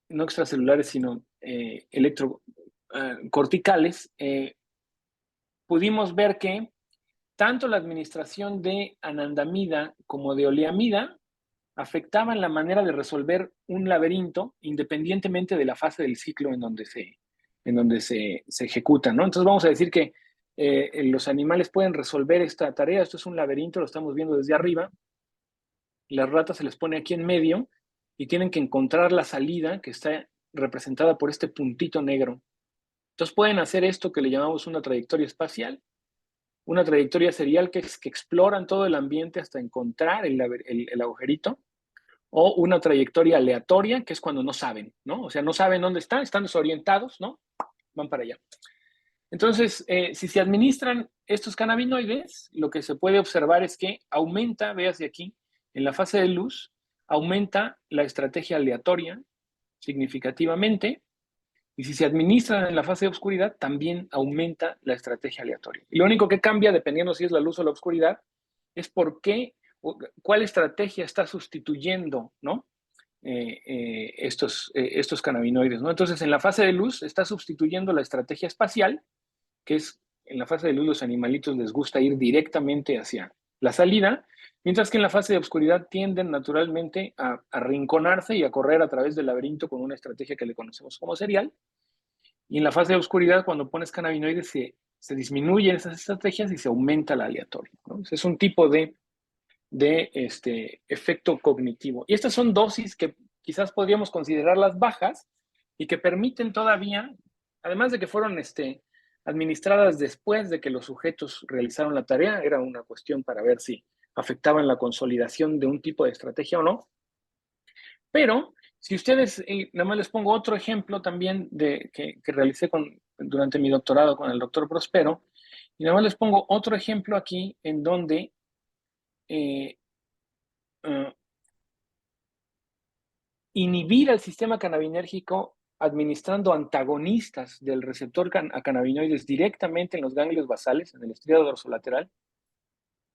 no extracelulares, sino electrocorticales, pudimos ver que tanto la administración de anandamida como de oleamida afectaban la manera de resolver un laberinto independientemente de la fase del ciclo en donde se ejecuta, ¿no? Entonces vamos a decir que los animales pueden resolver esta tarea. Esto es un laberinto, lo estamos viendo desde arriba. Las ratas se les pone aquí en medio y tienen que encontrar la salida que está representada por este puntito negro. Entonces pueden hacer esto que le llamamos una trayectoria espacial, una trayectoria serial que exploran todo el ambiente hasta encontrar el agujerito, o una trayectoria aleatoria, que es cuando no saben, ¿no? O sea, no saben dónde están desorientados, ¿no? Van para allá. Entonces, si se administran estos cannabinoides, lo que se puede observar es que aumenta, véase aquí, en la fase de luz, aumenta la estrategia aleatoria significativamente, y si se administran en la fase de oscuridad, también aumenta la estrategia aleatoria. Y lo único que cambia, dependiendo si es la luz o la oscuridad, es cuál estrategia está sustituyendo, ¿no? Estos cannabinoides, ¿no? Entonces, en la fase de luz está sustituyendo la estrategia espacial, que es en la fase de luz los animalitos les gusta ir directamente hacia la salida, mientras que en la fase de oscuridad tienden naturalmente a arrinconarse y a correr a través del laberinto con una estrategia que le conocemos como serial. Y en la fase de oscuridad, cuando pones cannabinoides, se disminuyen esas estrategias y se aumenta la aleatoria, ¿no? Es un tipo de efecto cognitivo. Y estas son dosis que quizás podríamos considerarlas bajas y que permiten todavía, además de que fueron administradas después de que los sujetos realizaron la tarea, era una cuestión para ver si afectaban la consolidación de un tipo de estrategia o no. Pero si ustedes, nada más les pongo otro ejemplo también que realicé durante mi doctorado con el doctor Prospero, y nada más les pongo otro ejemplo aquí en donde eh, uh, inhibir al sistema cannabinérgico administrando antagonistas del receptor a cannabinoides directamente en los ganglios basales, en el estriado dorsolateral,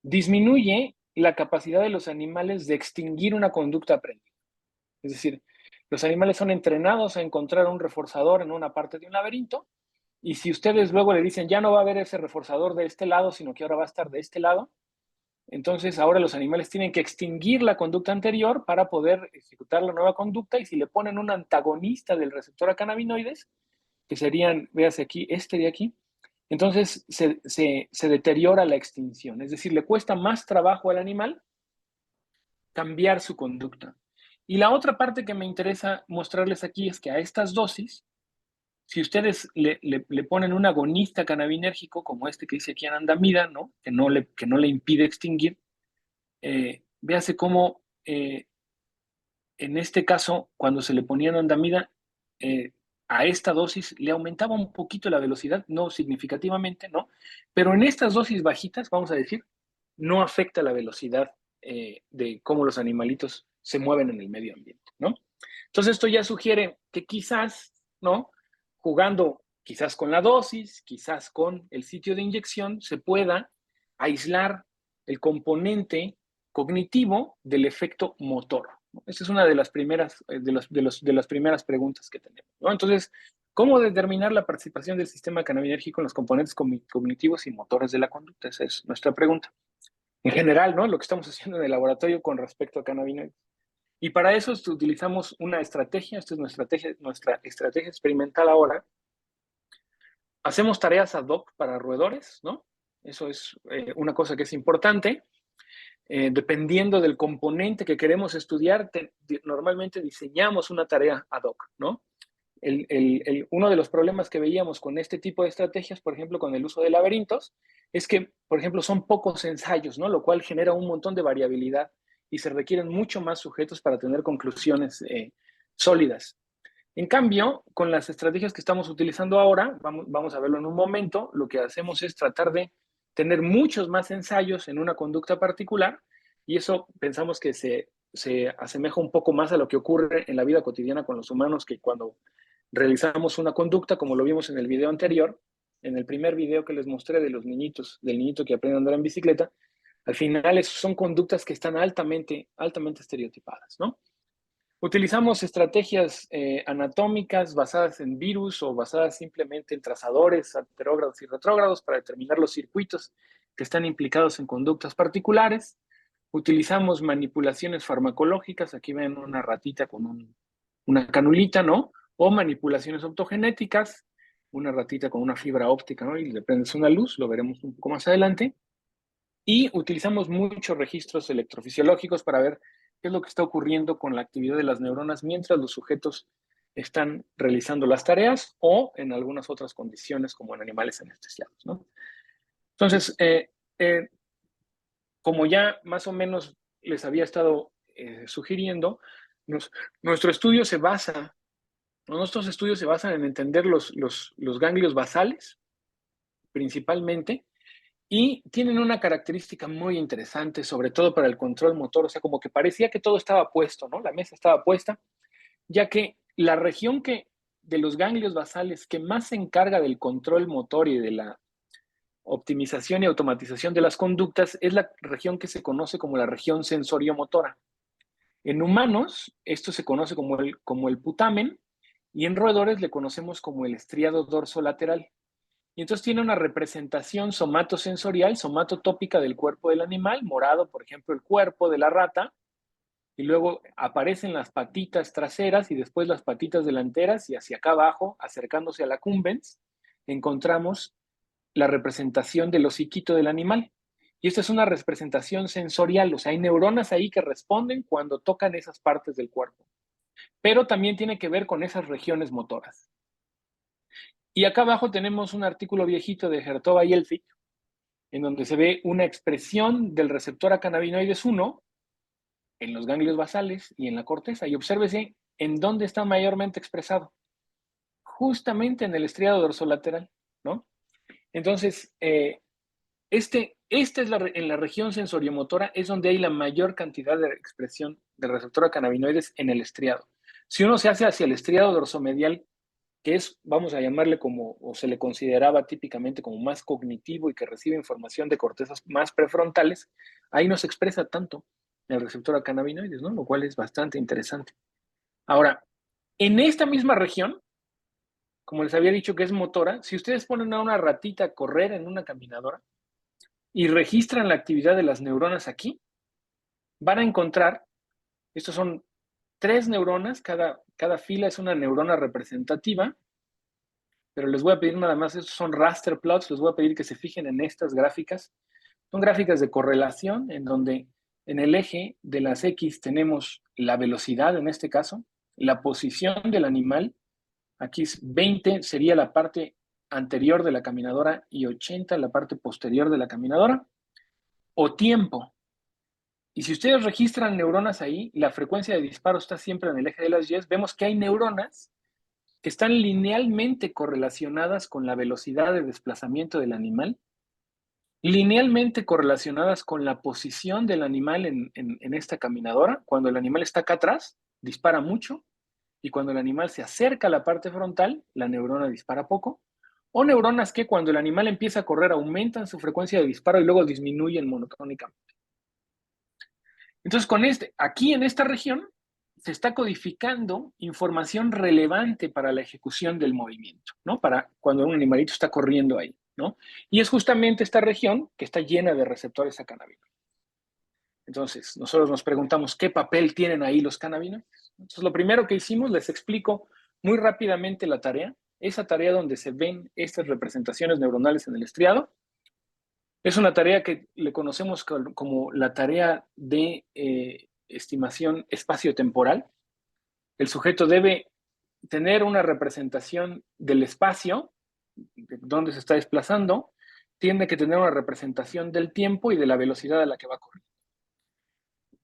disminuye la capacidad de los animales de extinguir una conducta aprendida. Es decir, los animales son entrenados a encontrar un reforzador en una parte de un laberinto Y si ustedes luego le dicen, ya no va a haber ese reforzador de este lado, sino que ahora va a estar de este lado, entonces ahora los animales tienen que extinguir la conducta anterior para poder ejecutar la nueva conducta, y si le ponen un antagonista del receptor a cannabinoides, que serían, véase aquí, este de aquí, entonces se deteriora la extinción, es decir, le cuesta más trabajo al animal cambiar su conducta. Y la otra parte que me interesa mostrarles aquí es que a estas dosis, si ustedes le ponen un agonista cannabinérgico, como este que dice aquí anandamida, ¿no? Que no le impide extinguir, véase cómo en este caso, cuando se le ponía anandamida, a esta dosis le aumentaba un poquito la velocidad, no significativamente, ¿no? Pero en estas dosis bajitas, vamos a decir, no afecta la velocidad de cómo los animalitos se mueven en el medio ambiente, ¿no? Entonces esto ya sugiere que quizás, ¿no? Jugando quizás con la dosis, quizás con el sitio de inyección, se pueda aislar el componente cognitivo del efecto motor. Esa es una de las primeras, de las primeras preguntas que tenemos, ¿no? Entonces, ¿cómo determinar la participación del sistema cannabinérgico en los componentes cognitivos y motores de la conducta? Esa es nuestra pregunta. En general, ¿no? Lo que estamos haciendo en el laboratorio con respecto a cannabinoides. Y para eso utilizamos una estrategia, esta es nuestra estrategia experimental ahora. Hacemos tareas ad hoc para roedores, ¿no? Eso es una cosa que es importante. Dependiendo del componente que queremos estudiar, normalmente diseñamos una tarea ad hoc, ¿no? Uno de los problemas que veíamos con este tipo de estrategias, por ejemplo, con el uso de laberintos, es que, por ejemplo, son pocos ensayos, ¿no? Lo cual genera un montón de variabilidad y se requieren mucho más sujetos para tener conclusiones sólidas. En cambio, con las estrategias que estamos utilizando ahora, vamos a verlo en un momento, lo que hacemos es tratar de tener muchos más ensayos en una conducta particular, y eso pensamos que se asemeja un poco más a lo que ocurre en la vida cotidiana con los humanos, que cuando realizamos una conducta, como lo vimos en el video anterior, en el primer video que les mostré de los niñitos, del niñito que aprende a andar en bicicleta, al final son conductas que están altamente estereotipadas, ¿no? Utilizamos estrategias anatómicas basadas en virus o basadas simplemente en trazadores anterógrados y retrógrados para determinar los circuitos que están implicados en conductas particulares. Utilizamos manipulaciones farmacológicas, aquí ven una ratita con una canulita, ¿no? O manipulaciones optogenéticas, una ratita con una fibra óptica, ¿no? Y le prendes una luz, lo veremos un poco más adelante. Y utilizamos muchos registros electrofisiológicos para ver qué es lo que está ocurriendo con la actividad de las neuronas mientras los sujetos están realizando las tareas o en algunas otras condiciones como en animales anestesiados, ¿no? Entonces, como ya más o menos les había estado sugiriendo, nuestro estudio se basa, nuestros estudios se basan en entender los ganglios basales principalmente, y tienen una característica muy interesante, sobre todo para el control motor, o sea, como que parecía que todo estaba puesto, ¿no? La mesa estaba puesta, ya que la región de los ganglios basales que más se encarga del control motor y de la optimización y automatización de las conductas es la región que se conoce como la región sensoriomotora. En humanos, esto se conoce como el putamen, y en roedores le conocemos como el estriado dorsolateral. Y entonces tiene una representación somatosensorial, somatotópica del cuerpo del animal, morado, por ejemplo, el cuerpo de la rata, y luego aparecen las patitas traseras y después las patitas delanteras, y hacia acá abajo, acercándose a la cumbens, encontramos la representación del hociquito del animal. Y esta es una representación sensorial, o sea, hay neuronas ahí que responden cuando tocan esas partes del cuerpo. Pero también tiene que ver con esas regiones motoras. Y acá abajo tenemos un artículo viejito de Hertova y Elphick, en donde se ve una expresión del receptor a cannabinoides 1 en los ganglios basales y en la corteza. Y obsérvese en dónde está mayormente expresado. Justamente en el estriado dorsolateral, ¿no? Entonces, en la región sensoriomotora es donde hay la mayor cantidad de expresión del receptor a cannabinoides en el estriado. Si uno se hace hacia el estriado dorsomedial, que es, vamos a llamarle como, o se le consideraba típicamente como más cognitivo y que recibe información de cortezas más prefrontales, ahí no se expresa tanto el receptor a cannabinoides, ¿no? Lo cual es bastante interesante. Ahora, en esta misma región, como les había dicho que es motora, si ustedes ponen a una ratita a correr en una caminadora y registran la actividad de las neuronas aquí, van a encontrar, estos son 3 neuronas, cada fila es una neurona representativa, pero les voy a pedir nada más, estos son raster plots, les voy a pedir que se fijen en estas gráficas. Son gráficas de correlación en donde en el eje de las X tenemos la velocidad, en este caso, la posición del animal. Aquí es 20 sería la parte anterior de la caminadora y 80 la parte posterior de la caminadora, o tiempo. Y si ustedes registran neuronas ahí, la frecuencia de disparo está siempre en el eje de las Y, vemos que hay neuronas que están linealmente correlacionadas con la velocidad de desplazamiento del animal, linealmente correlacionadas con la posición del animal en esta caminadora. Cuando el animal está acá atrás, dispara mucho, y cuando el animal se acerca a la parte frontal, la neurona dispara poco. O neuronas que cuando el animal empieza a correr aumentan su frecuencia de disparo y luego disminuyen monotónicamente. Entonces, aquí en esta región se está codificando información relevante para la ejecución del movimiento, ¿no? Para cuando un animalito está corriendo ahí, ¿no? Y es justamente esta región que está llena de receptores a cannabinoides. Entonces, nosotros nos preguntamos qué papel tienen ahí los cannabinoides. Entonces, lo primero que hicimos, les explico muy rápidamente la tarea. Esa tarea donde se ven estas representaciones neuronales en el estriado. Es una tarea que le conocemos como la tarea de estimación espacio-temporal. El sujeto debe tener una representación del espacio, de dónde se está desplazando, tiene que tener una representación del tiempo y de la velocidad a la que va a correr.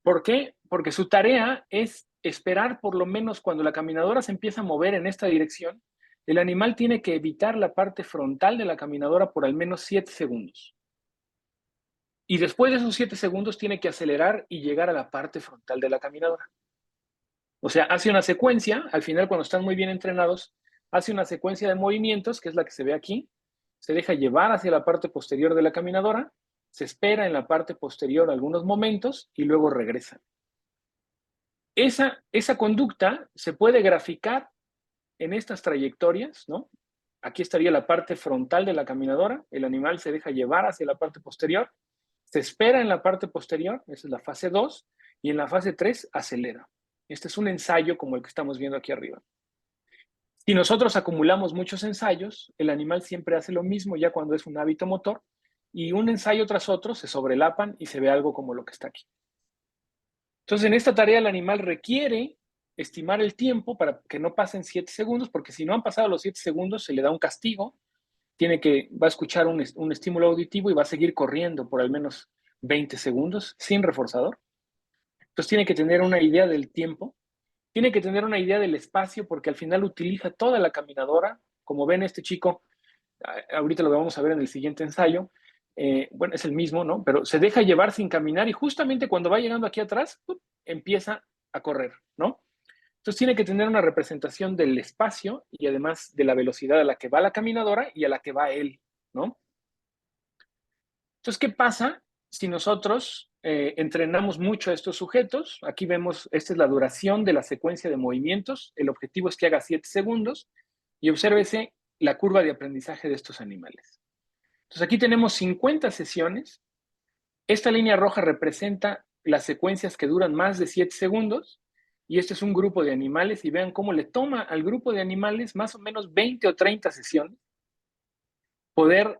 ¿Por qué? Porque su tarea es esperar por lo menos cuando la caminadora se empieza a mover en esta dirección, el animal tiene que evitar la parte frontal de la caminadora por al menos 7 segundos. Y después de esos 7 segundos tiene que acelerar y llegar a la parte frontal de la caminadora. O sea, hace una secuencia, al final cuando están muy bien entrenados, hace una secuencia de movimientos, que es la que se ve aquí, se deja llevar hacia la parte posterior de la caminadora, se espera en la parte posterior algunos momentos y luego regresa. Esa conducta se puede graficar en estas trayectorias, ¿no? Aquí estaría la parte frontal de la caminadora, el animal se deja llevar hacia la parte posterior, se espera en la parte posterior, esa es la fase 2, y en la fase 3 acelera. Este es un ensayo como el que estamos viendo aquí arriba. Si nosotros acumulamos muchos ensayos, el animal siempre hace lo mismo ya cuando es un hábito motor, y un ensayo tras otro se sobrelapan y se ve algo como lo que está aquí. Entonces, en esta tarea el animal requiere estimar el tiempo para que no pasen 7 segundos, porque si no han pasado los 7 segundos se le da un castigo, va a escuchar un estímulo auditivo y va a seguir corriendo por al menos 20 segundos sin reforzador. Entonces tiene que tener una idea del tiempo, tiene que tener una idea del espacio, porque al final utiliza toda la caminadora. Como ven, este chico, ahorita lo vamos a ver en el siguiente ensayo, bueno, es el mismo, ¿no? Pero se deja llevar sin caminar y justamente cuando va llegando aquí atrás, empieza a correr, ¿no? Entonces tiene que tener una representación del espacio y además de la velocidad a la que va la caminadora y a la que va él, ¿no? Entonces, ¿qué pasa si nosotros entrenamos mucho a estos sujetos? Aquí vemos, esta es la duración de la secuencia de movimientos. El objetivo es que haga 7 segundos y obsérvese la curva de aprendizaje de estos animales. Entonces, aquí tenemos 50 sesiones. Esta línea roja representa las secuencias que duran más de 7 segundos y este es un grupo de animales y vean cómo le toma al grupo de animales más o menos 20 o 30 sesiones poder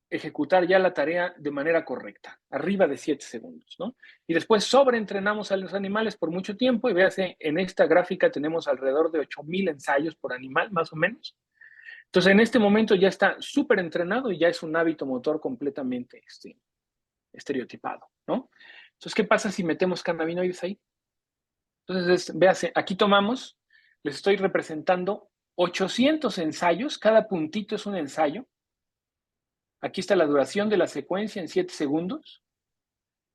ejecutar ya la tarea de manera correcta, arriba de 7 segundos, ¿no? Y después sobreentrenamos a los animales por mucho tiempo y véase, en esta gráfica tenemos alrededor de 8,000 ensayos por animal, más o menos. Entonces, en este momento ya está súper entrenado y ya es un hábito motor completamente estereotipado, ¿no? Entonces, ¿qué pasa si metemos cannabinoides ahí? Entonces, véase, aquí tomamos, les estoy representando 800 ensayos, cada puntito es un ensayo. Aquí está la duración de la secuencia en 7 segundos.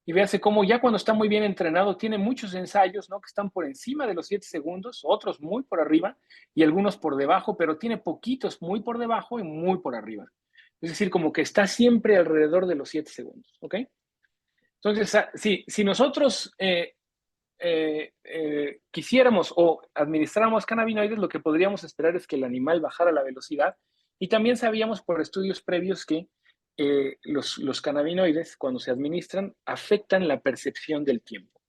Y véase cómo ya cuando está muy bien entrenado tiene muchos ensayos, ¿no? Que están por encima de los 7 segundos, otros muy por arriba y algunos por debajo, pero tiene poquitos muy por debajo y muy por arriba. Es decir, como que está siempre alrededor de los 7 segundos, ¿ok? Entonces, si nosotros quisiéramos o administráramos cannabinoides, lo que podríamos esperar es que el animal bajara la velocidad. Y también sabíamos por estudios previos que los cannabinoides, cuando se administran, afectan la percepción del tiempo,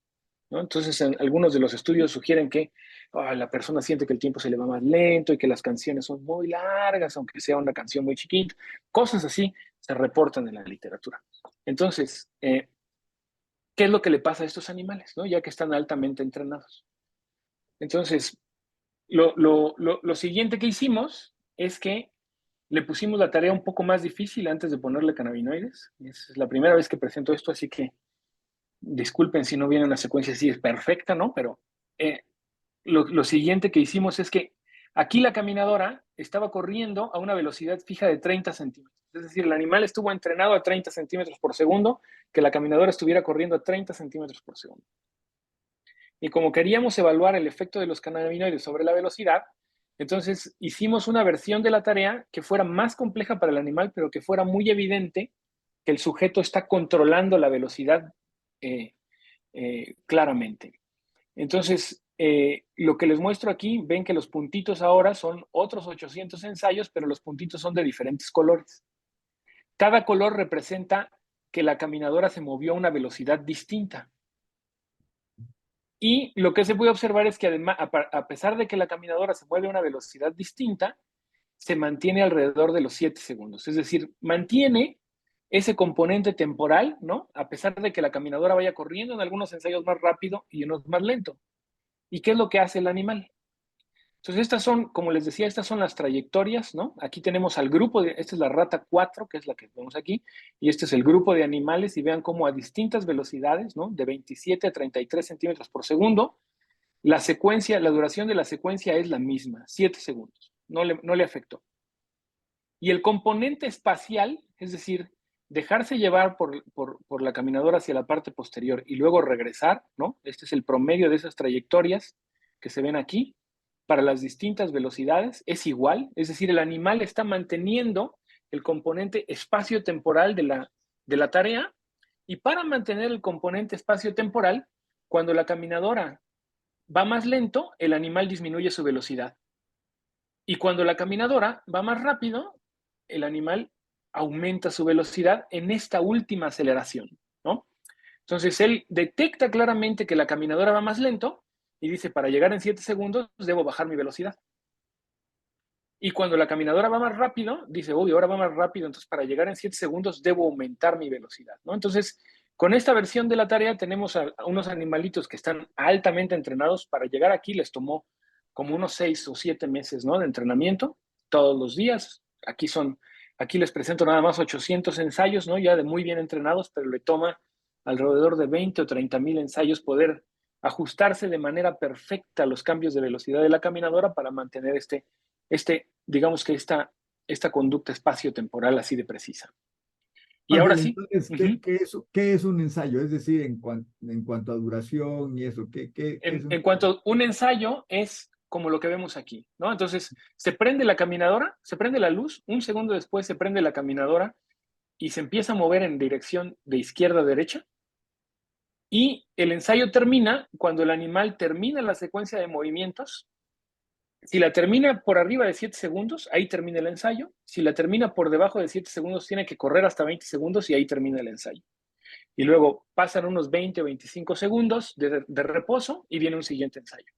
¿no? Entonces, algunos de los estudios sugieren que la persona siente que el tiempo se le va más lento y que las canciones son muy largas, aunque sea una canción muy chiquita. Cosas así se reportan en la literatura. Entonces, ¿qué es lo que le pasa a estos animales, ¿no? Ya que están altamente entrenados? Entonces, lo siguiente que hicimos es que le pusimos la tarea un poco más difícil antes de ponerle cannabinoides. Es la primera vez que presento esto, así que disculpen si no viene una secuencia así, es perfecta, ¿no? Pero lo siguiente que hicimos es que aquí la caminadora estaba corriendo a una velocidad fija de 30 centímetros. Es decir, el animal estuvo entrenado a 30 centímetros por segundo, que la caminadora estuviera corriendo a 30 centímetros por segundo. Y como queríamos evaluar el efecto de los cannabinoides sobre la velocidad, entonces hicimos una versión de la tarea que fuera más compleja para el animal, pero que fuera muy evidente que el sujeto está controlando la velocidad claramente. Entonces, lo que les muestro aquí, ven que los puntitos ahora son otros 800 ensayos, pero los puntitos son de diferentes colores. Cada color representa que la caminadora se movió a una velocidad distinta. Y lo que se puede observar es que además, a pesar de que la caminadora se mueve a una velocidad distinta, se mantiene alrededor de los 7 segundos. Es decir, mantiene ese componente temporal, ¿no? A pesar de que la caminadora vaya corriendo en algunos ensayos más rápido y en otros más lento. ¿Y qué es lo que hace el animal? Entonces, estas son, como les decía, estas son las trayectorias, ¿no? Aquí tenemos al grupo, esta es la rata 4, que es la que vemos aquí, y este es el grupo de animales, y vean cómo a distintas velocidades, ¿no? De 27 a 33 centímetros por segundo, la secuencia, la duración de la secuencia es la misma, 7 segundos, no le afectó. Y el componente espacial, es decir, dejarse llevar por la caminadora hacia la parte posterior y luego regresar, ¿no? Este es el promedio de esas trayectorias que se ven aquí para las distintas velocidades, es igual, es decir, el animal está manteniendo el componente espacio-temporal de la tarea, y para mantener el componente espacio-temporal, cuando la caminadora va más lento, el animal disminuye su velocidad. Y cuando la caminadora va más rápido, el animal aumenta su velocidad en esta última aceleración, ¿no? Entonces, él detecta claramente que la caminadora va más lento y dice, para llegar en 7 segundos, debo bajar mi velocidad. Y cuando la caminadora va más rápido, dice, uy, ahora va más rápido, entonces para llegar en 7 segundos debo aumentar mi velocidad, ¿no? Entonces, con esta versión de la tarea tenemos a unos animalitos que están altamente entrenados. Para llegar aquí les tomó como unos 6 o 7 meses, ¿no? De entrenamiento todos los días. Aquí les presento nada más 800 ensayos, ¿no? Ya de muy bien entrenados, pero le toma alrededor de 20 o 30 mil ensayos poder ajustarse de manera perfecta a los cambios de velocidad de la caminadora para mantener digamos que esta conducta espacio-temporal así de precisa. Y ahora Ángel, sí, entonces, ¿qué es un ensayo? Es decir, en cuanto a duración y eso, ¿qué es un en ensayo? cuanto a un ensayo es como lo que vemos aquí, ¿no? Entonces, se prende la caminadora, se prende la luz, un segundo después se prende la caminadora y se empieza a mover en dirección de izquierda a derecha, y el ensayo termina cuando el animal termina la secuencia de movimientos. Si la termina por arriba de 7 segundos, ahí termina el ensayo. Si la termina por debajo de 7 segundos, tiene que correr hasta 20 segundos y ahí termina el ensayo. Y luego pasan unos 20 o 25 segundos de reposo y viene un siguiente ensayo.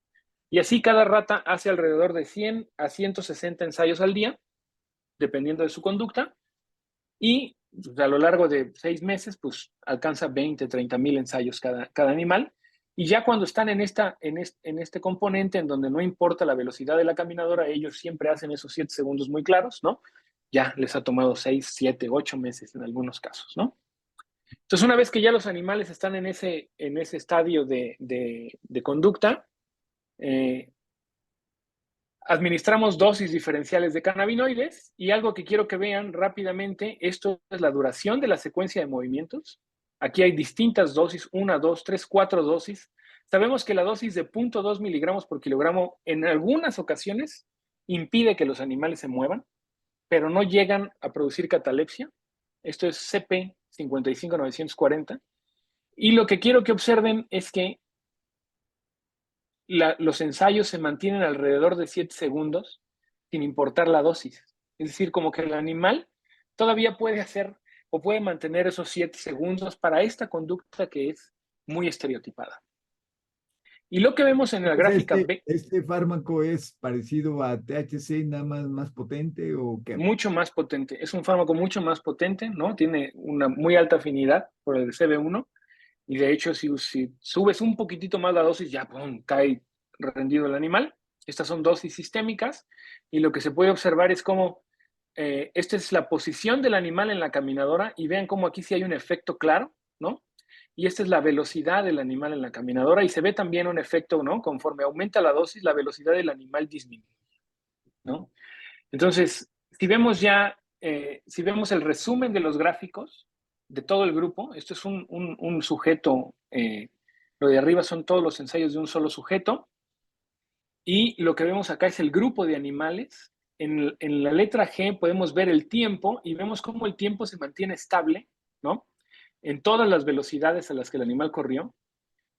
Y así cada rata hace alrededor de 100 a 160 ensayos al día, dependiendo de su conducta. Y pues, a lo largo de 6 meses, pues alcanza 20, 30 mil ensayos cada animal. Y ya cuando están en este componente en donde no importa la velocidad de la caminadora, ellos siempre hacen esos 7 segundos muy claros, ¿no? Ya les ha tomado 6, 7, 8 meses en algunos casos, ¿no? Entonces, una vez que ya los animales están en ese estadio de conducta, eh, administramos dosis diferenciales de cannabinoides, y algo que quiero que vean rápidamente, esto es la duración de la secuencia de movimientos. Aquí hay distintas dosis, 1, 2, 3, 4 dosis. Sabemos que la dosis de 0.2 miligramos por kilogramo en algunas ocasiones impide que los animales se muevan, pero no llegan a producir catalepsia. Esto es CP 55940. Y lo que quiero que observen es que los ensayos se mantienen alrededor de 7 segundos sin importar la dosis. Es decir, como que el animal todavía puede hacer o puede mantener esos 7 segundos para esta conducta que es muy estereotipada. Y lo que vemos en la O sea, gráfica B, este fármaco es parecido a THC, nada más potente o qué. mucho más potente. Es un fármaco mucho más potente, ¿no? Tiene una muy alta afinidad por el CB1 y de hecho si subes un poquitito más la dosis ya ¡pum!, cae rendido el animal. Estas son dosis sistémicas y lo que se puede observar es cómo esta es la posición del animal en la caminadora y vean cómo aquí sí hay un efecto claro, ¿no? Y esta es la velocidad del animal en la caminadora y se ve también un efecto, ¿no? Conforme aumenta la dosis, la velocidad del animal disminuye, ¿no? Entonces, si vemos el resumen de los gráficos de todo el grupo, esto es un sujeto, lo de arriba son todos los ensayos de un solo sujeto, y lo que vemos acá es el grupo de animales. En la letra G podemos ver el tiempo y vemos cómo el tiempo se mantiene estable, ¿no? En todas las velocidades a las que el animal corrió,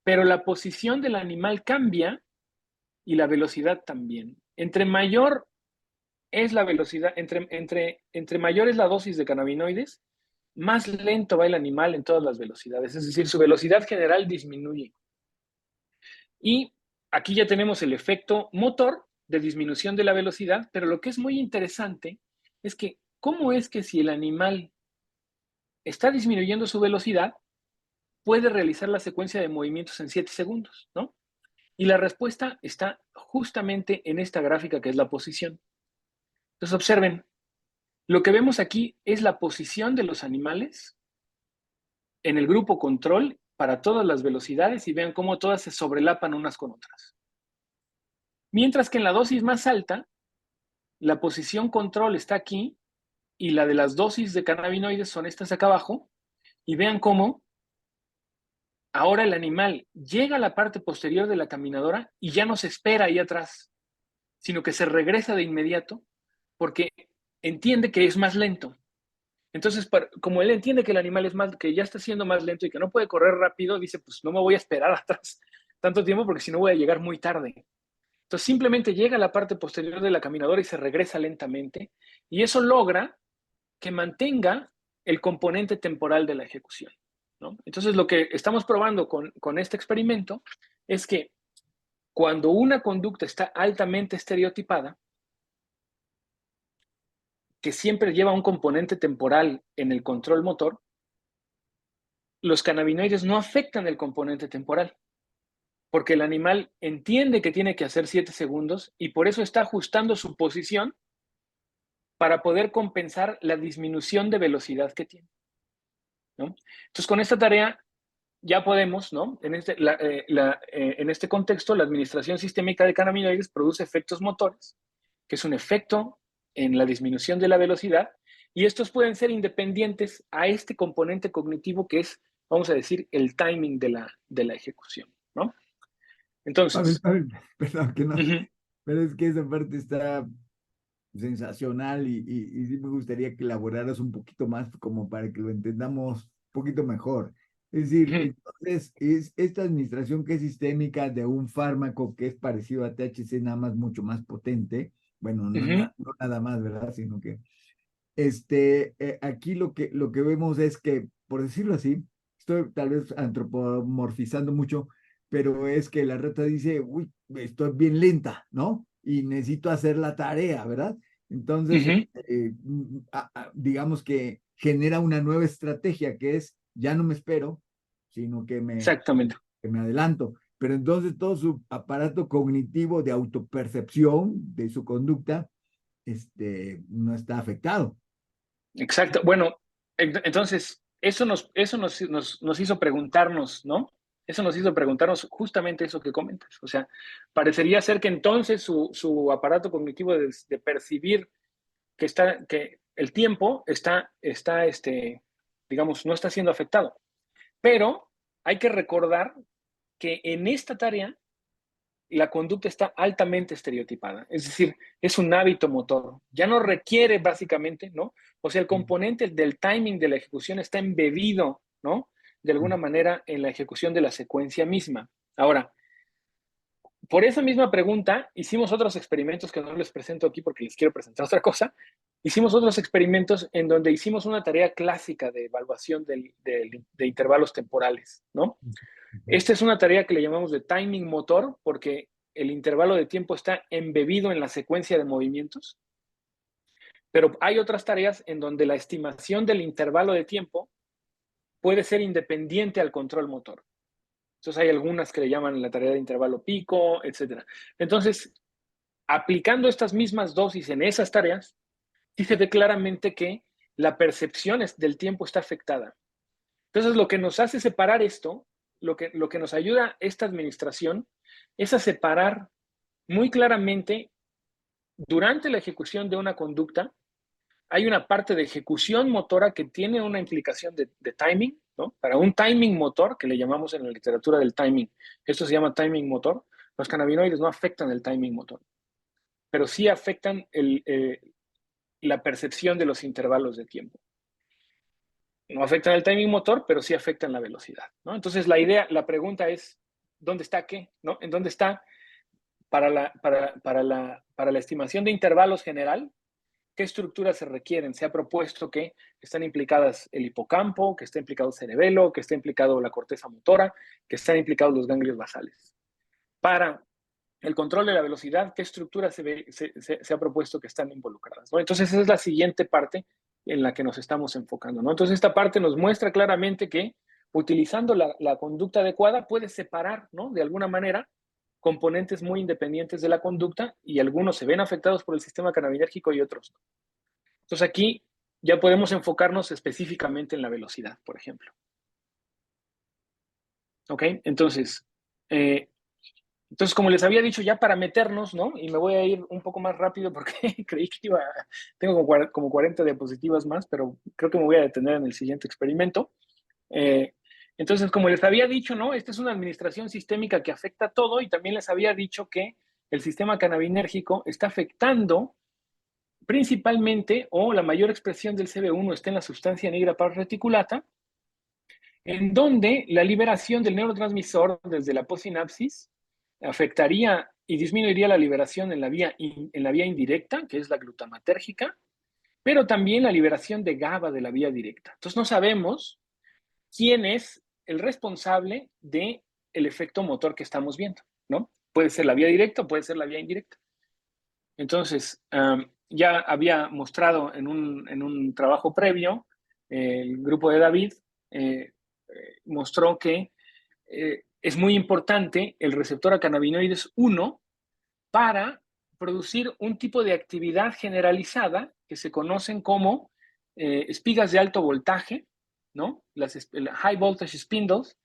pero la posición del animal cambia y la velocidad también. Entre mayor es la velocidad, entre mayor es la dosis de cannabinoides, más lento va el animal en todas las velocidades, es decir, su velocidad general disminuye. Y aquí ya tenemos el efecto motor de disminución de la velocidad, pero lo que es muy interesante es que cómo es que si el animal está disminuyendo su velocidad, puede realizar la secuencia de movimientos en 7 segundos, ¿no? Y la respuesta está justamente en esta gráfica que es la posición. Entonces observen, lo que vemos aquí es la posición de los animales en el grupo control para todas las velocidades y vean cómo todas se sobrelapan unas con otras. Mientras que en la dosis más alta, la posición control está aquí y la de las dosis de cannabinoides son estas acá abajo. Y vean cómo ahora el animal llega a la parte posterior de la caminadora y ya no se espera ahí atrás, sino que se regresa de inmediato porque entiende que es más lento. Entonces, como él entiende que el animal es más, que ya está siendo más lento y que no puede correr rápido, dice, pues no me voy a esperar atrás tanto tiempo porque si no voy a llegar muy tarde. Entonces simplemente llega a la parte posterior de la caminadora y se regresa lentamente y eso logra que mantenga el componente temporal de la ejecución, ¿no? Entonces lo que estamos probando con este experimento es que cuando una conducta está altamente estereotipada, que siempre lleva un componente temporal en el control motor, los cannabinoides no afectan el componente temporal, porque el animal entiende que tiene que hacer 7 segundos y por eso está ajustando su posición para poder compensar la disminución de velocidad que tiene, ¿no? Entonces, con esta tarea ya podemos, ¿no? En este contexto, la administración sistémica de cannabinoides produce efectos motores, que es un efecto en la disminución de la velocidad, y estos pueden ser independientes a este componente cognitivo que es, vamos a decir, el timing de la ejecución, ¿no? Pavel, Entonces, Pavel, perdón que no, uh-huh, pero es que esa parte está sensacional y sí me gustaría que elaboraras un poquito más como para que lo entendamos un poquito mejor. Es decir, uh-huh, entonces, es esta administración que es sistémica de un fármaco que es parecido a THC, nada más mucho más potente, bueno, uh-huh, no nada más, ¿verdad? Sino que aquí lo que vemos es que, por decirlo así, estoy tal vez antropomorfizando mucho, pero es que la rata dice, uy, estoy bien lenta, ¿no? Y necesito hacer la tarea, ¿verdad? Entonces, uh-huh, digamos que genera una nueva estrategia que es, ya no me espero, sino exactamente. que me adelanto. Pero entonces todo su aparato cognitivo de autopercepción de su conducta, no está afectado. Exacto. Bueno, entonces, nos hizo preguntarnos, ¿no? Eso nos hizo preguntarnos justamente eso que comentas. O sea, parecería ser que entonces su aparato cognitivo de percibir que el tiempo digamos, no está siendo afectado. Pero hay que recordar que en esta tarea la conducta está altamente estereotipada, es decir, es un hábito motor, ya no requiere básicamente, ¿no? O sea, el componente del timing de la ejecución está embebido, ¿no? De alguna manera en la ejecución de la secuencia misma. Ahora, por esa misma pregunta, hicimos otros experimentos que no les presento aquí porque les quiero presentar otra cosa. Hicimos otros experimentos en donde hicimos una tarea clásica de evaluación de intervalos temporales, ¿no? Esta es una tarea que le llamamos de timing motor porque el intervalo de tiempo está embebido en la secuencia de movimientos. Pero hay otras tareas en donde la estimación del intervalo de tiempo puede ser independiente al control motor. Entonces hay algunas que le llaman la tarea de intervalo pico, etc. Entonces, aplicando estas mismas dosis en esas tareas, sí se ve claramente que la percepción del tiempo está afectada. Entonces, lo que nos hace separar esto, lo que nos ayuda esta administración, es a separar muy claramente durante la ejecución de una conducta. Hay una parte de ejecución motora que tiene una implicación de timing, ¿no? Para un timing motor, que le llamamos en la literatura del timing, esto se llama timing motor, los cannabinoides no afectan el timing motor, pero sí afectan la percepción de los intervalos de tiempo. No afectan el timing motor, pero sí afectan la velocidad, ¿no? Entonces la pregunta es, ¿dónde está qué? ¿No? ¿En dónde está para la estimación de intervalos general? ¿Qué estructuras se requieren? Se ha propuesto que están implicadas el hipocampo, que está implicado el cerebelo, que está implicado la corteza motora, que están implicados los ganglios basales. Para el control de la velocidad, ¿qué estructuras se ha propuesto que están involucradas? ¿No? Entonces, esa es la siguiente parte en la que nos estamos enfocando, ¿no? Entonces, esta parte nos muestra claramente que utilizando la conducta adecuada puedes separar, ¿no? De alguna manera, componentes muy independientes de la conducta y algunos se ven afectados por el sistema cannabinérgico y otros no. Entonces aquí ya podemos enfocarnos específicamente en la velocidad, por ejemplo. ¿Ok? Entonces, como les había dicho, ya para meternos, ¿no? Y me voy a ir un poco más rápido porque creí que tengo como 40 diapositivas más, pero creo que me voy a detener en el siguiente experimento. Entonces, como les había dicho, ¿no? Esta es una administración sistémica que afecta todo y también les había dicho que el sistema cannabinérgico está afectando principalmente, o la mayor expresión del CB1 está en la sustancia negra reticulata, en donde la liberación del neurotransmisor desde la postsinapsis afectaría y disminuiría la liberación en la vía indirecta, que es la glutamatérgica, pero también la liberación de GABA de la vía directa. Entonces no sabemos quién es el responsable del efecto motor que estamos viendo, ¿no? Puede ser la vía directa o puede ser la vía indirecta. Entonces, ya había mostrado en un trabajo previo, el grupo de David mostró que es muy importante el receptor a cannabinoides 1 para producir un tipo de actividad generalizada que se conocen como espigas de alto voltaje, ¿no? Las high voltage spindles,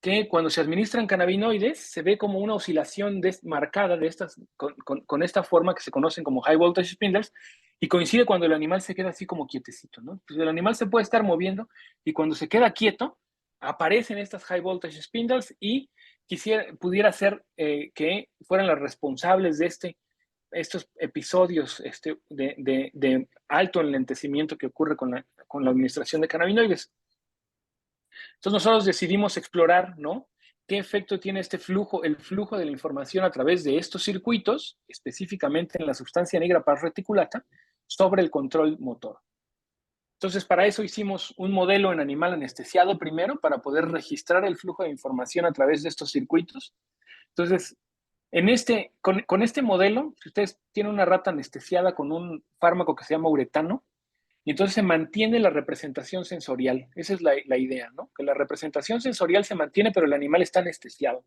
que cuando se administran cannabinoides se ve como una oscilación marcada de estas, con esta forma que se conocen como high voltage spindles, y coincide cuando el animal se queda así como quietecito, ¿no? Pues el animal se puede estar moviendo y cuando se queda quieto aparecen estas high voltage spindles y pudiera ser que fueran las responsables de estos episodios de alto enlentecimiento que ocurre con la administración de cannabinoides. Entonces nosotros decidimos explorar, ¿no? ¿Qué efecto tiene el flujo de la información a través de estos circuitos, específicamente en la sustancia negra reticulata, sobre el control motor? Entonces, para eso hicimos un modelo en animal anestesiado primero, para poder registrar el flujo de información a través de estos circuitos. Entonces, con este modelo, si ustedes tienen una rata anestesiada con un fármaco que se llama uretano, y entonces se mantiene la representación sensorial. Esa es la idea, ¿no? Que la representación sensorial se mantiene, pero el animal está anestesiado.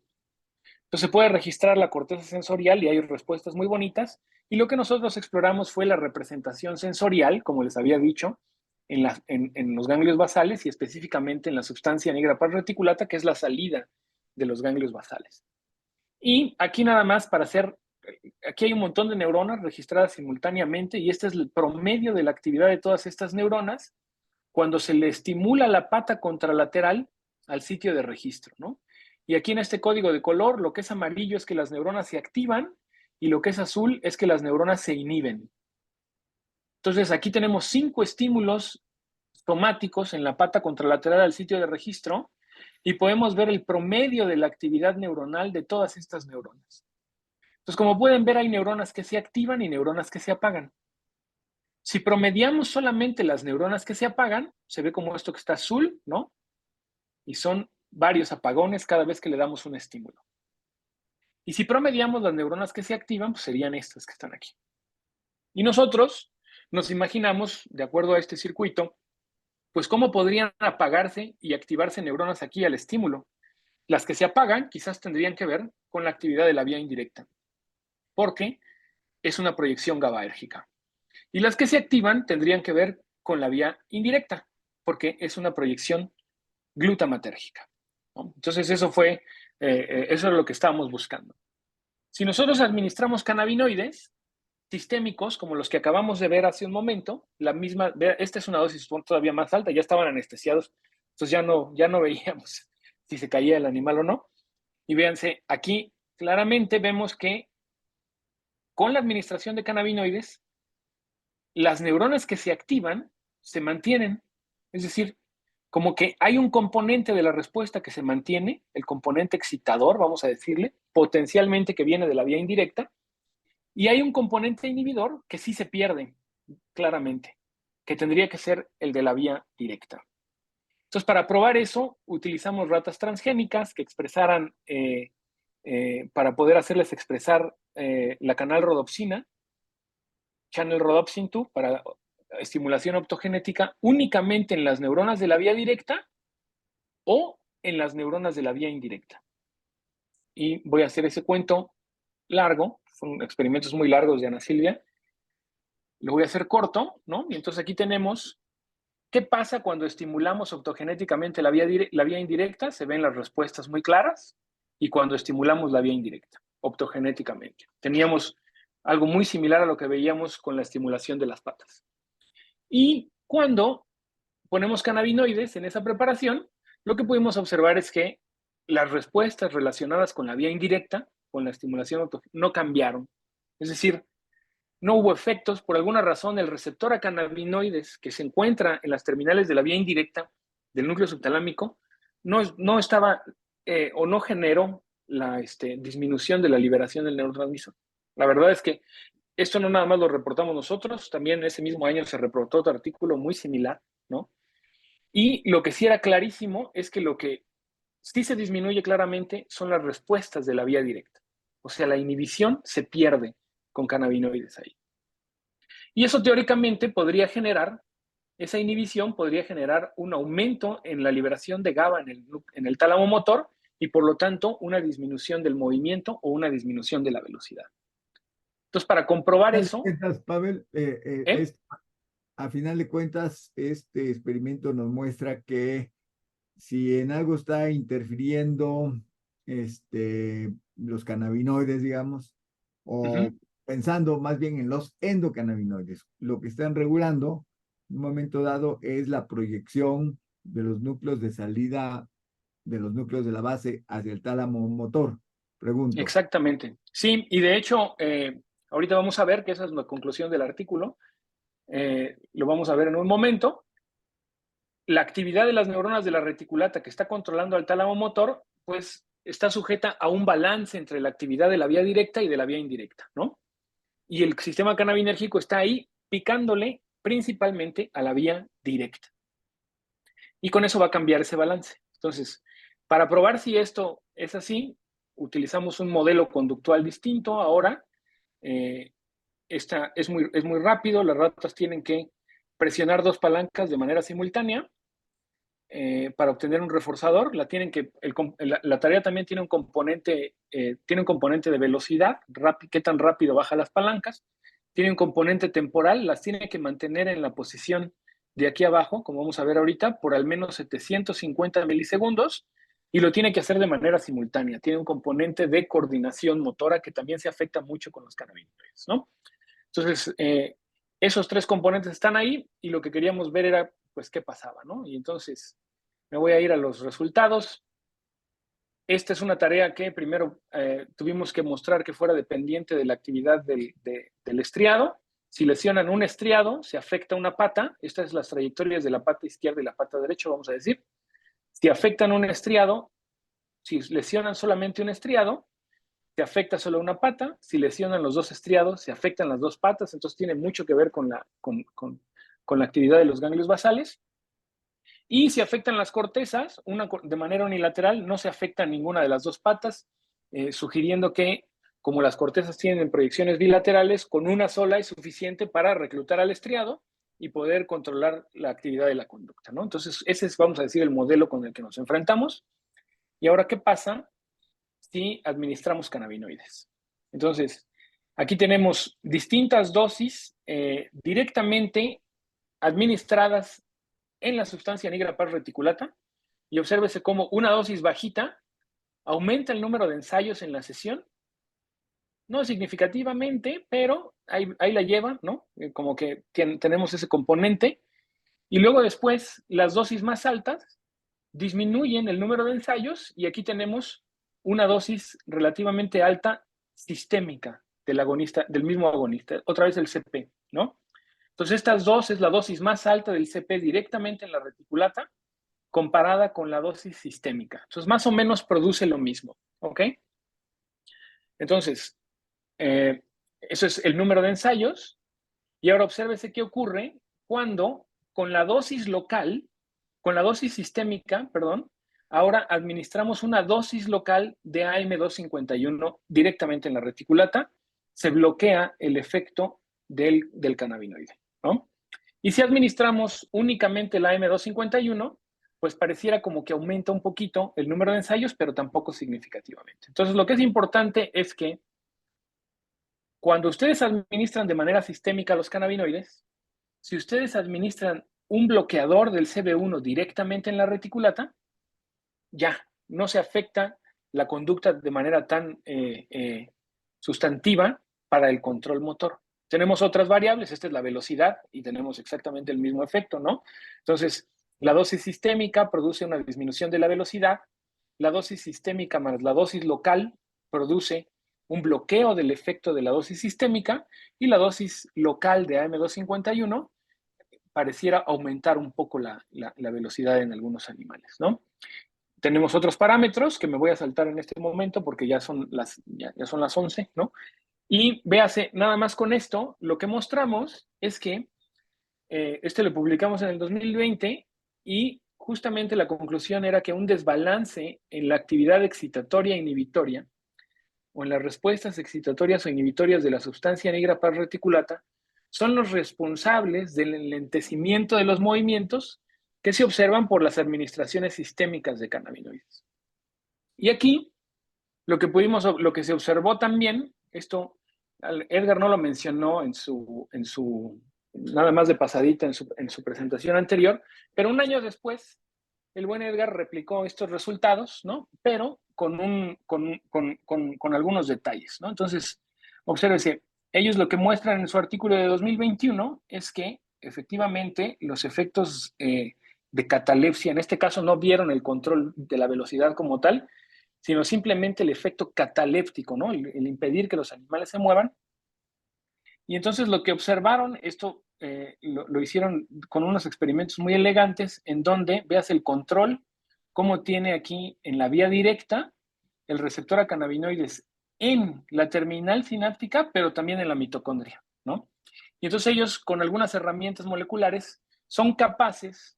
Entonces se puede registrar la corteza sensorial y hay respuestas muy bonitas. Y lo que nosotros exploramos fue la representación sensorial, como les había dicho, en los ganglios basales y específicamente en la sustancia negra reticulata, que es la salida de los ganglios basales. Y aquí nada más para hacer, aquí hay un montón de neuronas registradas simultáneamente y este es el promedio de la actividad de todas estas neuronas cuando se le estimula la pata contralateral al sitio de registro, ¿no? Y aquí en este código de color, lo que es amarillo es que las neuronas se activan y lo que es azul es que las neuronas se inhiben. Entonces aquí tenemos 5 estímulos somáticos en la pata contralateral al sitio de registro y podemos ver el promedio de la actividad neuronal de todas estas neuronas. Entonces, como pueden ver, hay neuronas que se activan y neuronas que se apagan. Si promediamos solamente las neuronas que se apagan, se ve como esto que está azul, ¿no? Y son varios apagones cada vez que le damos un estímulo. Y si promediamos las neuronas que se activan, pues serían estas que están aquí. Y nosotros nos imaginamos, de acuerdo a este circuito, pues cómo podrían apagarse y activarse neuronas aquí al estímulo. Las que se apagan quizás tendrían que ver con la actividad de la vía indirecta, porque es una proyección GABAérgica. Y las que se activan tendrían que ver con la vía indirecta, porque es una proyección glutamatérgica, ¿no? Entonces eso es lo que estábamos buscando. Si nosotros administramos cannabinoides sistémicos, como los que acabamos de ver hace un momento, esta es una dosis todavía más alta, ya estaban anestesiados, entonces ya no veíamos si se caía el animal o no. Y véanse, aquí claramente vemos que con la administración de cannabinoides, las neuronas que se activan se mantienen. Es decir, como que hay un componente de la respuesta que se mantiene, el componente excitador, vamos a decirle, potencialmente que viene de la vía indirecta, y hay un componente inhibidor que sí se pierde, claramente, que tendría que ser el de la vía directa. Entonces, para probar eso, utilizamos ratas transgénicas que expresaran, para poder hacerles expresar la canal rodopsina, channel rhodopsin 2, para estimulación optogenética únicamente en las neuronas de la vía directa o en las neuronas de la vía indirecta. Y voy a hacer ese cuento largo, son experimentos muy largos de Ana Silvia, lo voy a hacer corto, ¿no? Y entonces aquí tenemos qué pasa cuando estimulamos optogenéticamente la vía indirecta, se ven las respuestas muy claras, y cuando estimulamos la vía indirecta, optogenéticamente. Teníamos algo muy similar a lo que veíamos con la estimulación de las patas. Y cuando ponemos cannabinoides en esa preparación, lo que pudimos observar es que las respuestas relacionadas con la vía indirecta, con la estimulación no cambiaron. Es decir, no hubo efectos. Por alguna razón, el receptor a cannabinoides que se encuentra en las terminales de la vía indirecta del núcleo subtalámico no estaba o no generó la disminución de la liberación del neurotransmisor. La verdad es que esto no nada más lo reportamos nosotros, también ese mismo año se reportó otro artículo muy similar, ¿no? Y lo que sí era clarísimo es que lo que sí se disminuye claramente son las respuestas de la vía directa. O sea, la inhibición se pierde con cannabinoides ahí. Y eso teóricamente podría generar, esa inhibición podría generar un aumento en la liberación de GABA en el tálamo motor y por lo tanto una disminución del movimiento o una disminución de la velocidad. Entonces, para comprobar eso, Pavel, ¿eh? a final de cuentas, este experimento nos muestra que si en algo está interfiriendo los cannabinoides, digamos, o pensando más bien en los endocannabinoides, lo que están regulando en un momento dado es la proyección de los núcleos de salida de los núcleos de la base hacia el tálamo motor. Pregunto. Exactamente. Sí, y de hecho, ahorita vamos a ver que esa es la conclusión del artículo. Lo vamos a ver en un momento. La actividad de las neuronas de la reticulata que está controlando al tálamo motor, pues está sujeta a un balance entre la actividad de la vía directa y de la vía indirecta, ¿no? Y el sistema cannabinérgico está ahí picándole principalmente a la vía directa. Y con eso va a cambiar ese balance. Entonces, para probar si esto es así, utilizamos un modelo conductual distinto ahora. Es muy rápido, las ratas tienen que presionar dos palancas de manera simultánea para obtener un reforzador. La tarea también tiene un componente de velocidad, qué tan rápido baja las palancas, tiene un componente temporal, las tiene que mantener en la posición de aquí abajo, como vamos a ver ahorita, por al menos 750 milisegundos, y lo tiene que hacer de manera simultánea. Tiene un componente de coordinación motora que también se afecta mucho con los cannabinoides, ¿no? Entonces, esos tres componentes están ahí y lo que queríamos ver era, pues, qué pasaba, ¿no? Y entonces me voy a ir a los resultados. Esta es una tarea que primero tuvimos que mostrar que fuera dependiente de la actividad del estriado. Si lesionan un estriado, se afecta una pata. Estas son las trayectorias de la pata izquierda y la pata derecha, vamos a decir. Si afectan un estriado, si lesionan solamente un estriado, se afecta solo una pata, si lesionan los dos estriados, se afectan las dos patas, entonces tiene mucho que ver con la actividad de los ganglios basales. Y si afectan las cortezas, de manera unilateral, no se afecta ninguna de las dos patas, sugiriendo que, como las cortezas tienen proyecciones bilaterales, con una sola es suficiente para reclutar al estriado y poder controlar la actividad de la conducta, ¿no? Entonces, ese es, vamos a decir, el modelo con el que nos enfrentamos. Y ahora, ¿qué pasa si administramos cannabinoides? Entonces, aquí tenemos distintas dosis directamente administradas en la sustancia nigra par reticulata, y obsérvese cómo una dosis bajita aumenta el número de ensayos en la sesión, no significativamente, pero ahí la lleva, ¿no? Como que tenemos ese componente, y luego después las dosis más altas disminuyen el número de ensayos, y aquí tenemos una dosis relativamente alta sistémica del agonista, del mismo agonista, otra vez el CP, ¿no? Entonces, estas dos es la dosis más alta del CP directamente en la reticulata comparada con la dosis sistémica. Entonces, más o menos produce lo mismo, ¿ok? Entonces, eso es el número de ensayos. Y ahora obsérvese qué ocurre cuando con la dosis local, con la dosis sistémica, perdón, ahora administramos una dosis local de AM251 directamente en la reticulata, se bloquea el efecto del cannabinoide, ¿no? Y si administramos únicamente la AM251, pues pareciera como que aumenta un poquito el número de ensayos, pero tampoco significativamente. Entonces, lo que es importante es que cuando ustedes administran de manera sistémica los cannabinoides, si ustedes administran un bloqueador del CB1 directamente en la reticulata, ya no se afecta la conducta de manera tan sustantiva para el control motor. Tenemos otras variables, esta es la velocidad y tenemos exactamente el mismo efecto, ¿no? Entonces, la dosis sistémica produce una disminución de la velocidad, la dosis sistémica más la dosis local produce un bloqueo del efecto de la dosis sistémica, y la dosis local de AM251 pareciera aumentar un poco la velocidad en algunos animales, ¿no? Tenemos otros parámetros que me voy a saltar en este momento porque ya son las 11, ¿no? Y véase, nada más con esto, lo que mostramos es que este lo publicamos en el 2020, y justamente la conclusión era que un desbalance en la actividad excitatoria e inhibitoria, o en las respuestas excitatorias o inhibitorias de la sustancia negra par reticulata, son los responsables del enlentecimiento de los movimientos que se observan por las administraciones sistémicas de cannabinoides. Y aquí lo que se observó también, esto Edgar no lo mencionó nada más de pasadita en su presentación anterior, pero un año después el buen Edgar replicó estos resultados, ¿no? Pero con algunos detalles, ¿no? Entonces, obsérvese, ellos lo que muestran en su artículo de 2021 es que efectivamente los efectos de catalepsia, en este caso no vieron el control de la velocidad como tal, sino simplemente el efecto cataléptico, ¿no? El impedir que los animales se muevan. Y entonces lo que observaron, esto lo hicieron con unos experimentos muy elegantes, en donde veas el control, cómo tiene aquí en la vía directa el receptor a cannabinoides en la terminal sináptica, pero también en la mitocondria, ¿no? Y entonces ellos, con algunas herramientas moleculares, son capaces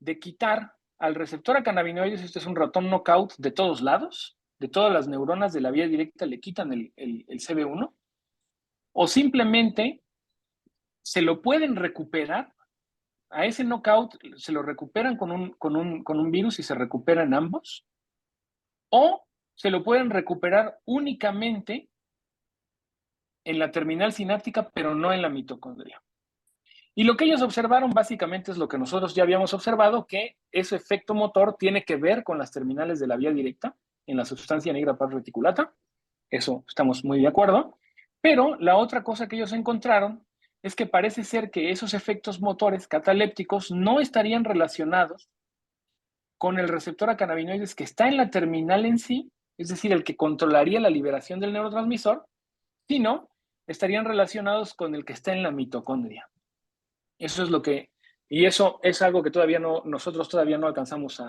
de quitar al receptor a cannabinoides, este es un ratón knockout, de todos lados, de todas las neuronas de la vía directa le quitan el CB1, o simplemente se lo pueden recuperar, a ese knockout se lo recuperan con un virus y se recuperan ambos, o se lo pueden recuperar únicamente en la terminal sináptica, pero no en la mitocondria. Y lo que ellos observaron básicamente es lo que nosotros ya habíamos observado, que ese efecto motor tiene que ver con las terminales de la vía directa en la sustancia negra par reticulata. Eso estamos muy de acuerdo. Pero la otra cosa que ellos encontraron es que parece ser que esos efectos motores catalépticos no estarían relacionados con el receptor a cannabinoides que está en la terminal en sí, es decir, el que controlaría la liberación del neurotransmisor, sino estarían relacionados con el que está en la mitocondria. Eso es lo que, y eso es algo que nosotros todavía no alcanzamos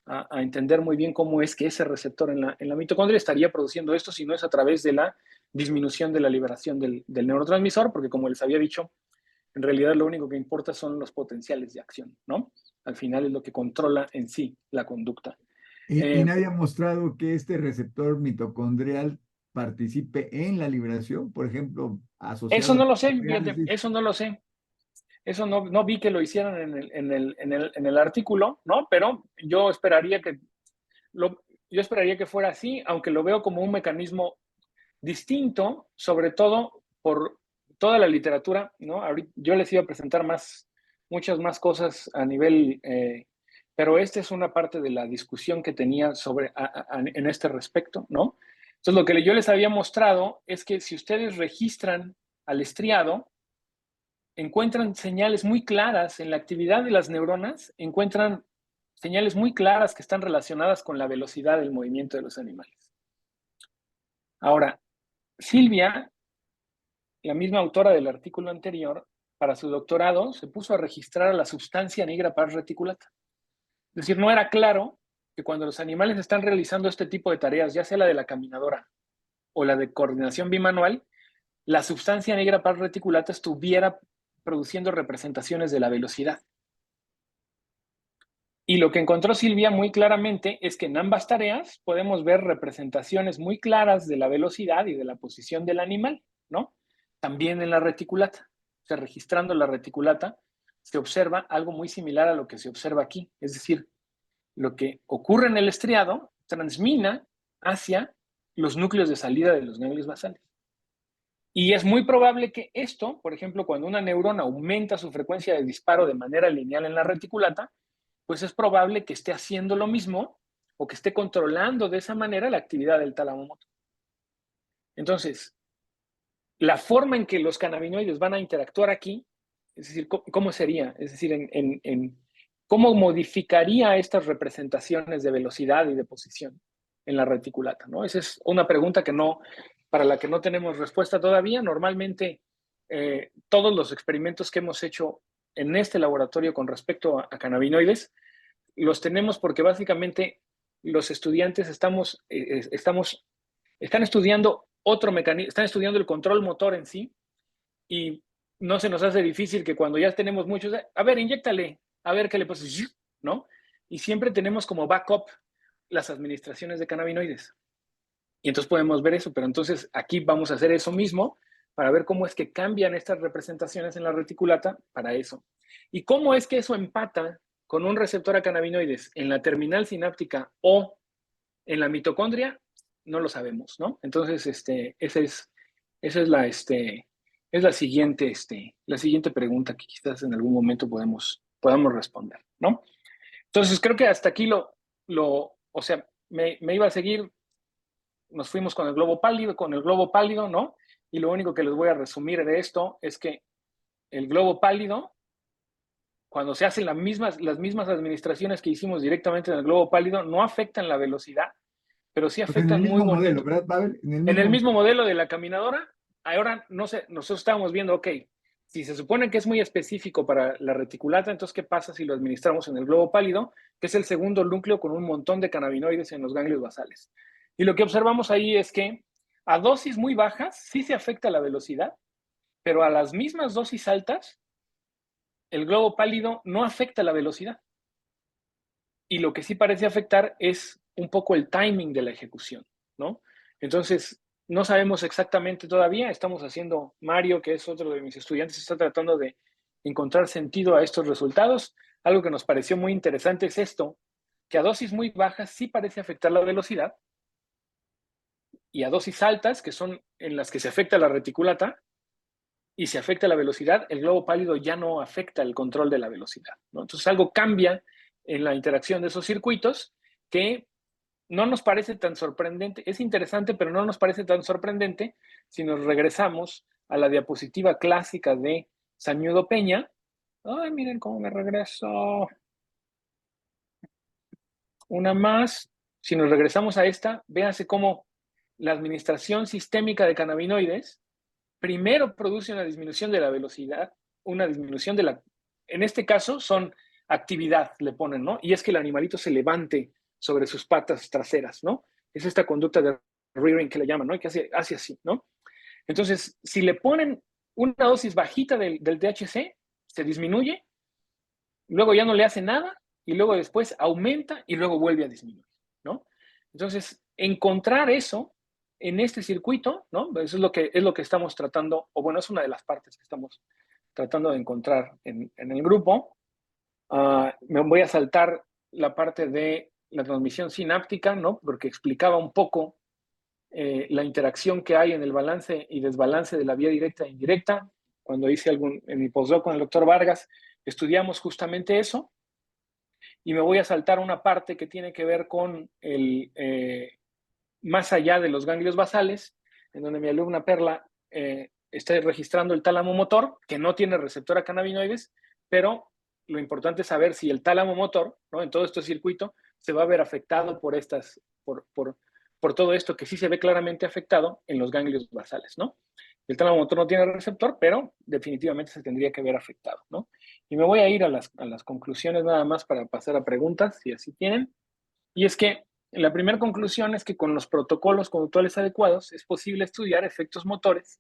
a entender muy bien cómo es que ese receptor en la mitocondria estaría produciendo esto, si no es a través de la disminución de la liberación del neurotransmisor, porque como les había dicho, en realidad lo único que importa son los potenciales de acción, ¿no? Al final es lo que controla en sí la conducta. Y nadie ha mostrado que este receptor mitocondrial participe en la liberación, por ejemplo, Eso asociado a no la lo sé, fíjate, pancreasis. eso no lo sé. Eso no vi que lo hicieran en el artículo, ¿no? Pero yo esperaría que fuera así, aunque lo veo como un mecanismo distinto, sobre todo por toda la literatura, ¿no? Ahorita, yo les iba a presentar muchas más cosas a nivel, pero esta es una parte de la discusión que tenía en este respecto, ¿no? Entonces, lo que yo les había mostrado es que si ustedes registran al estriado, encuentran señales muy claras en la actividad de las neuronas, encuentran señales muy claras que están relacionadas con la velocidad del movimiento de los animales. Ahora, Silvia, la misma autora del artículo anterior, para su doctorado se puso a registrar la sustancia negra pars reticulata. Es decir, no era claro que cuando los animales están realizando este tipo de tareas, ya sea la de la caminadora o la de coordinación bimanual, la sustancia negra pars reticulata estuviera produciendo representaciones de la velocidad. Y lo que encontró Silvia muy claramente es que en ambas tareas podemos ver representaciones muy claras de la velocidad y de la posición del animal, ¿no? También en la reticulata. O sea, registrando la reticulata, se observa algo muy similar a lo que se observa aquí. Es decir, lo que ocurre en el estriado transmina hacia los núcleos de salida de los ganglios basales. Y es muy probable que esto, por ejemplo, cuando una neurona aumenta su frecuencia de disparo de manera lineal en la reticulata, pues es probable que esté haciendo lo mismo o que esté controlando de esa manera la actividad del tálamo motor. Entonces, la forma en que los cannabinoides van a interactuar aquí, es decir, ¿cómo sería? Es decir, ¿cómo modificaría estas representaciones de velocidad y de posición en la reticulata? ¿No? Esa es una pregunta para la que no tenemos respuesta todavía. Normalmente, todos los experimentos que hemos hecho en este laboratorio con respecto a cannabinoides los tenemos porque básicamente los estudiantes están estudiando otro mecanismo, están estudiando el control motor en sí y no se nos hace difícil que cuando ya tenemos muchos, a ver, inyéctale, a ver qué le pasa, ¿no? Y siempre tenemos como backup las administraciones de cannabinoides. Y entonces podemos ver eso, pero entonces aquí vamos a hacer eso mismo para ver cómo es que cambian estas representaciones en la reticulata para eso. Y cómo es que eso empata con un receptor a cannabinoides en la terminal sináptica o en la mitocondria, no lo sabemos, ¿no? Entonces, esa es la siguiente pregunta que quizás en algún momento podamos responder, ¿no? Entonces, creo que hasta aquí o sea, me iba a seguir, nos fuimos con el globo pálido, ¿no? Y lo único que les voy a resumir de esto es que el globo pálido, cuando se hacen las mismas administraciones que hicimos directamente en el globo pálido, no afectan la velocidad, pero sí Pues en el afectan muy mismo modelo, bonito. ¿verdad, Pavel? En el En el mismo mismo modelo. modelo de la caminadora, ahora no sé, nosotros estábamos viendo, ok, si se supone que es muy específico para la reticulata, entonces, ¿qué pasa si lo administramos en el globo pálido, que es el segundo núcleo con un montón de cannabinoides en los ganglios basales? Y lo que observamos ahí es que a dosis muy bajas sí se afecta la velocidad, pero a las mismas dosis altas, el globo pálido no afecta la velocidad. Y lo que sí parece afectar es un poco el timing de la ejecución, ¿no? Entonces, no sabemos exactamente todavía, estamos haciendo, Mario, que es otro de mis estudiantes, está tratando de encontrar sentido a estos resultados. Algo que nos pareció muy interesante es esto, que a dosis muy bajas sí parece afectar la velocidad y a dosis altas, que son en las que se afecta la reticulata y se afecta la velocidad, el globo pálido ya no afecta el control de la velocidad, ¿no? Entonces algo cambia en la interacción de esos circuitos que no nos parece tan sorprendente, es interesante, pero no nos parece tan sorprendente si nos regresamos a la diapositiva clásica de Sañudo Peña. Ay, miren cómo me regreso. Una más. Si nos regresamos a esta, véanse cómo la administración sistémica de cannabinoides primero produce una disminución de la velocidad, una disminución de la... En este caso son actividad le ponen, ¿no? Y es que el animalito se levante sobre sus patas traseras, ¿no? Es esta conducta de rearing que le llaman, ¿no? Y que hace así, ¿no? Entonces, si le ponen una dosis bajita del THC, se disminuye, luego ya no le hace nada, y luego después aumenta y luego vuelve a disminuir, ¿no? Entonces, encontrar eso en este circuito, ¿no? Eso es lo que estamos tratando, o bueno, es una de las partes que estamos tratando de encontrar en el grupo. Me voy a saltar la parte de la transmisión sináptica, ¿no? Porque explicaba un poco la interacción que hay en el balance y desbalance de la vía directa e indirecta. Cuando hice en mi postdoc con el doctor Vargas, estudiamos justamente eso. Y me voy a saltar una parte que tiene que ver con más allá de los ganglios basales, en donde mi alumna Perla está registrando el tálamo motor, que no tiene receptor a cannabinoides, pero lo importante es saber si el tálamo motor, ¿no? En todo este circuito, se va a ver afectado por todo esto que sí se ve claramente afectado en los ganglios basales, ¿no? El tálamo motor no tiene receptor, pero definitivamente se tendría que ver afectado, ¿no? Y me voy a ir a las conclusiones nada más para pasar a preguntas, si así tienen. Y es que la primera conclusión es que con los protocolos conductuales adecuados es posible estudiar efectos motores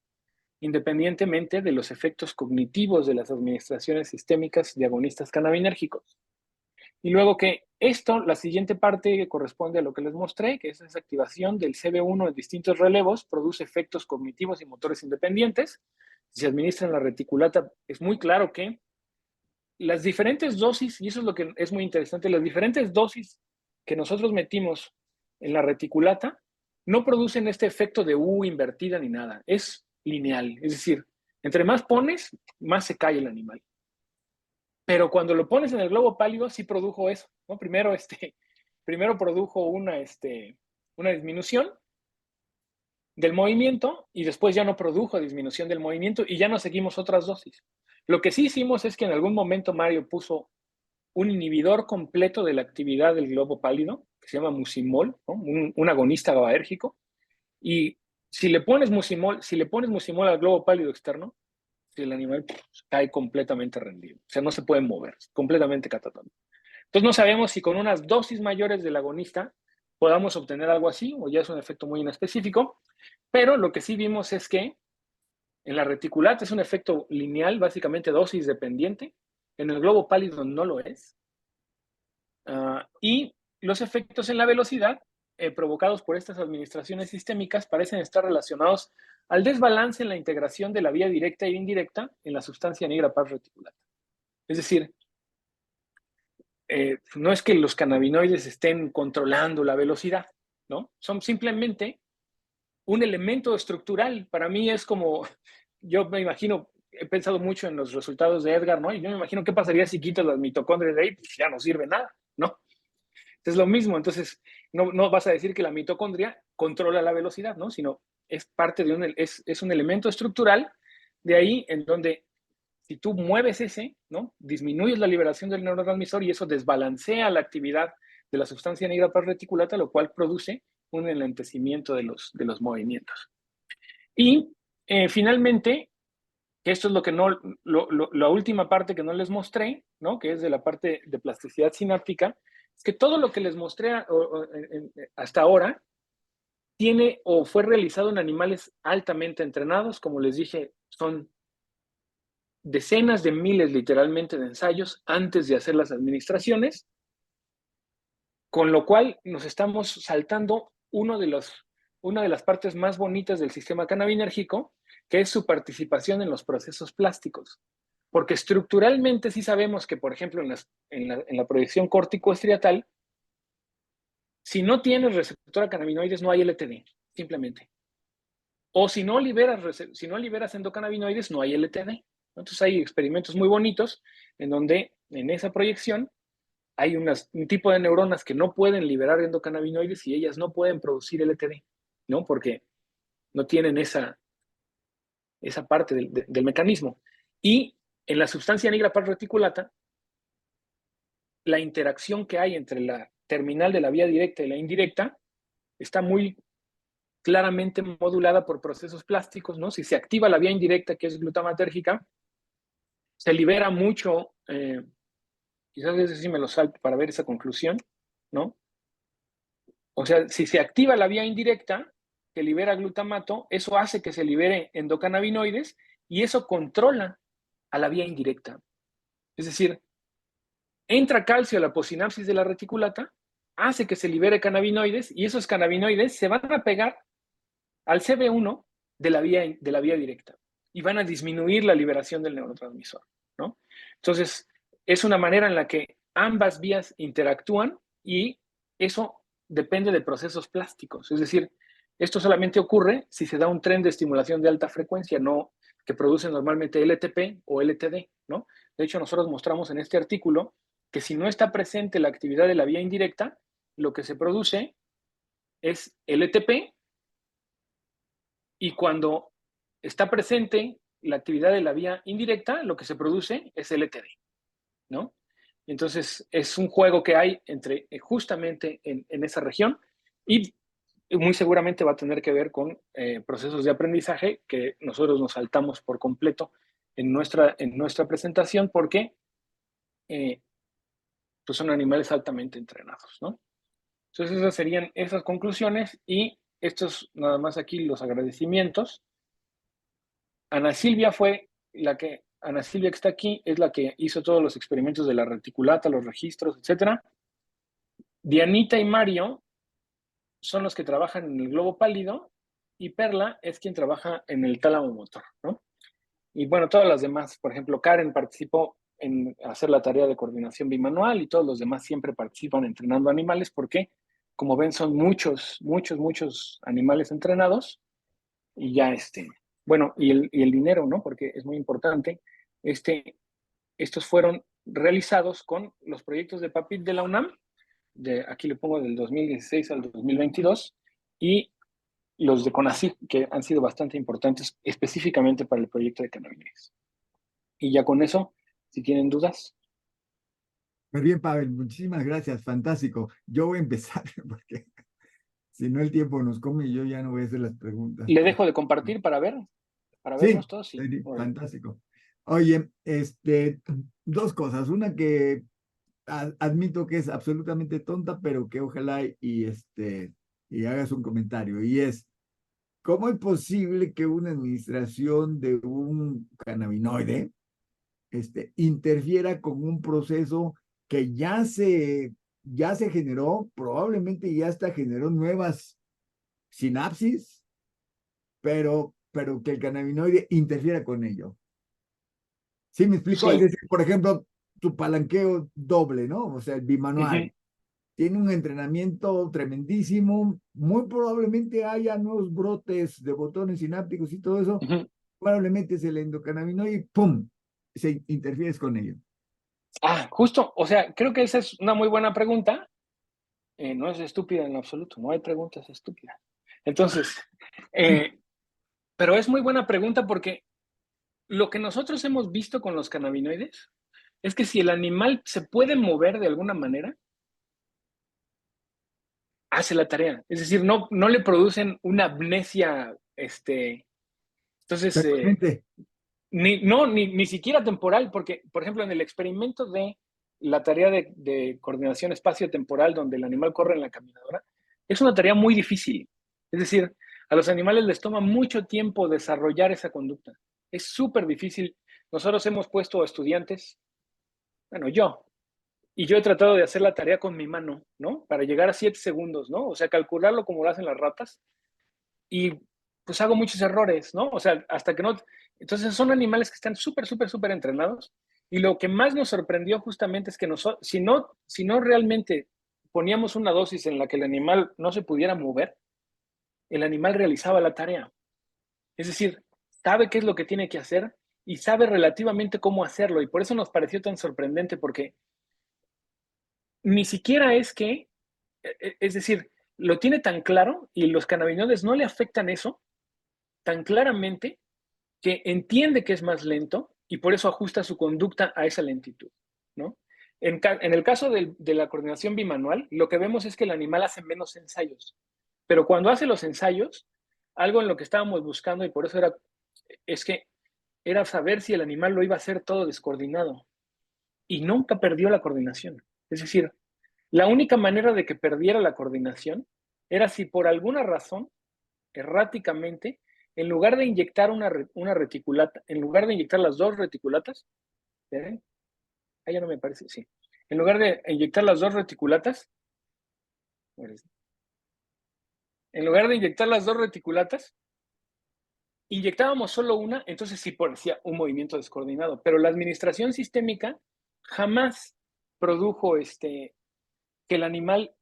independientemente de los efectos cognitivos de las administraciones sistémicas de agonistas cannabinérgicos. Y luego que la siguiente parte corresponde a lo que les mostré, que es esa activación del CB1 en distintos relevos, produce efectos cognitivos y motores independientes. Si se administra en la reticulata, es muy claro que las diferentes dosis, y eso es lo que es muy interesante, las diferentes dosis que nosotros metimos en la reticulata no producen este efecto de U invertida ni nada, es lineal, es decir, entre más pones, más se cae el animal. Pero cuando lo pones en el globo pálido, sí produjo eso, ¿no? Primero produjo una disminución del movimiento y después ya no produjo disminución del movimiento y ya no seguimos otras dosis. Lo que sí hicimos es que en algún momento Mario puso un inhibidor completo de la actividad del globo pálido, que se llama mucimol, ¿no? un agonista GABAérgico, y si le pones mucimol al globo pálido externo, el animal cae completamente rendido, o sea, no se puede mover, completamente catatónico. Entonces no sabemos si con unas dosis mayores del agonista podamos obtener algo así, o ya es un efecto muy inespecífico, pero lo que sí vimos es que en la reticulata es un efecto lineal, básicamente dosis dependiente, en el globo pálido no lo es, y los efectos en la velocidad provocados por estas administraciones sistémicas parecen estar relacionados al desbalance en la integración de la vía directa e indirecta en la sustancia negra pars reticulata. Es decir, no es que los cannabinoides estén controlando la velocidad, ¿no? Son simplemente un elemento estructural. Para mí es como, yo me imagino, he pensado mucho en los resultados de Edgar, ¿no? Y yo me imagino qué pasaría si quitas las mitocondrias de ahí, pues ya no sirve nada, ¿no? Es lo mismo, entonces no vas a decir que la mitocondria controla la velocidad, ¿no? Sino es parte de es un elemento estructural, de ahí en donde si tú mueves ¿no? Disminuyes la liberación del neurotransmisor y eso desbalancea la actividad de la sustancia negra reticulata, lo cual produce un enlentecimiento de los movimientos. Y finalmente, que esto es lo que la última parte que no les mostré, ¿no? Que es de la parte de plasticidad sináptica, es que todo lo que les mostré hasta ahora tiene o fue realizado en animales altamente entrenados, como les dije, son decenas de miles literalmente de ensayos antes de hacer las administraciones, con lo cual nos estamos saltando una de las partes más bonitas del sistema cannabinérgico, que es su participación en los procesos plásticos. Porque estructuralmente sí sabemos que, por ejemplo, en la proyección córtico-estriatal, si no tienes receptor a cannabinoides, no hay LTD, simplemente. O si no liberas endocannabinoides, no hay LTD. Entonces hay experimentos muy bonitos en donde en esa proyección hay un tipo de neuronas que no pueden liberar endocannabinoides y ellas no pueden producir LTD, ¿no? Porque no tienen esa parte del mecanismo. Y en la sustancia negra pars reticulata, la interacción que hay entre la terminal de la vía directa y la indirecta está muy claramente modulada por procesos plásticos, ¿no? Si se activa la vía indirecta, que es glutamatérgica, se libera mucho quizás ese sí me lo salto para ver esa conclusión, ¿no? O sea, si se activa la vía indirecta, que libera glutamato, eso hace que se libere endocannabinoides y eso controla a la vía indirecta. Es decir, entra calcio a la posinapsis de la reticulata, hace que se libere cannabinoides y esos cannabinoides se van a pegar al CB1 de la vía directa y van a disminuir la liberación del neurotransmisor, ¿no? Entonces, es una manera en la que ambas vías interactúan y eso depende de procesos plásticos. Es decir, esto solamente ocurre si se da un tren de estimulación de alta frecuencia, no que produce normalmente LTP o LTD, ¿no? De hecho, nosotros mostramos en este artículo que si no está presente la actividad de la vía indirecta, lo que se produce es LTP y cuando está presente la actividad de la vía indirecta, lo que se produce es LTD, ¿no? Entonces, es un juego que hay entre justamente en esa región y muy seguramente va a tener que ver con procesos de aprendizaje que nosotros nos saltamos por completo en nuestra presentación porque eh, pues son animales altamente entrenados, ¿no? Entonces, esas serían esas conclusiones y estos nada más aquí los agradecimientos. Ana Silvia Ana Silvia que está aquí es la que hizo todos los experimentos de la reticulata, los registros, etcétera. Dianita y Mario son los que trabajan en el globo pálido y Perla es quien trabaja en el tálamo motor, ¿no? Y bueno, todas las demás, por ejemplo, Karen participó en hacer la tarea de coordinación bimanual y todos los demás siempre participan entrenando animales porque, como ven, son muchos animales entrenados y ya bueno, y el dinero, ¿no? Porque es muy importante. Estos fueron realizados con los proyectos de PAPIT de la UNAM, aquí le pongo del 2016 al 2022, y los de CONACYT, que han sido bastante importantes específicamente para el proyecto de cannabinoides. Y ya con eso, si tienen dudas. Muy bien, Pavel, muchísimas gracias, fantástico. Yo voy a empezar porque si no el tiempo nos come y yo ya no voy a hacer las preguntas. Le dejo de compartir para Sí, vernos todos, sí. sería Órale. fantástico. Oye, dos cosas. Una que admito que es absolutamente tonta, pero que ojalá y hagas un comentario. Y es, ¿cómo es posible que una administración de un cannabinoide interfiera con un proceso que ya se generó, probablemente ya hasta generó nuevas sinapsis, pero que el cannabinoide interfiera con ello? ¿Sí me explico? Es Sí. decir, por ejemplo, tu palanqueo doble, ¿no? O sea, el Uh-huh, bimanual. Tiene un entrenamiento tremendísimo. Muy probablemente haya nuevos brotes de botones sinápticos y todo eso. uh-huh. Probablemente es el endocannabinoide y ¡pum! Se interfieres con ello. Justo, o sea, creo que esa es una muy buena pregunta. No es estúpida en lo absoluto, no hay preguntas estúpidas. Entonces, pero es muy buena pregunta porque lo que nosotros hemos visto con los cannabinoides es que si el animal se puede mover de alguna manera, hace la tarea. Es decir, no le producen una amnesia, entonces, Permanente. ni siquiera temporal, porque, por ejemplo, en el experimento de la tarea de coordinación espacio-temporal, donde el animal corre en la caminadora, es una tarea muy difícil. Es decir, a los animales les toma mucho tiempo desarrollar esa conducta. Es súper difícil. Nosotros hemos puesto a estudiantes, bueno, yo he tratado de hacer la tarea con mi mano, ¿no? Para llegar a 7 segundos, ¿no? O sea, calcularlo como lo hacen las ratas y pues hago muchos errores, ¿no? O sea, hasta que no... Entonces son animales que están súper entrenados y lo que más nos sorprendió justamente es que si no realmente poníamos una dosis en la que el animal no se pudiera mover, el animal realizaba la tarea. Es decir, sabe qué es lo que tiene que hacer y sabe relativamente cómo hacerlo y por eso nos pareció tan sorprendente porque ni siquiera es decir, lo tiene tan claro y los cannabinoides no le afectan eso tan claramente que entiende que es más lento y por eso ajusta su conducta a esa lentitud, ¿no? En el caso de la coordinación bimanual, lo que vemos es que el animal hace menos ensayos, pero cuando hace los ensayos, algo en lo que estábamos buscando y por eso es que era saber si el animal lo iba a hacer todo descoordinado. y nunca perdió la coordinación. Es decir, la única manera de que perdiera la coordinación era si por alguna razón, erráticamente, en lugar de inyectar una reticulata, en lugar de inyectar las dos reticulatas, ¿eh? Ya no me parece, sí. En lugar de inyectar las dos reticulatas, en lugar de inyectar las dos reticulatas, inyectábamos solo una, entonces sí parecía un movimiento descoordinado, pero la administración sistémica jamás produjo que el animal,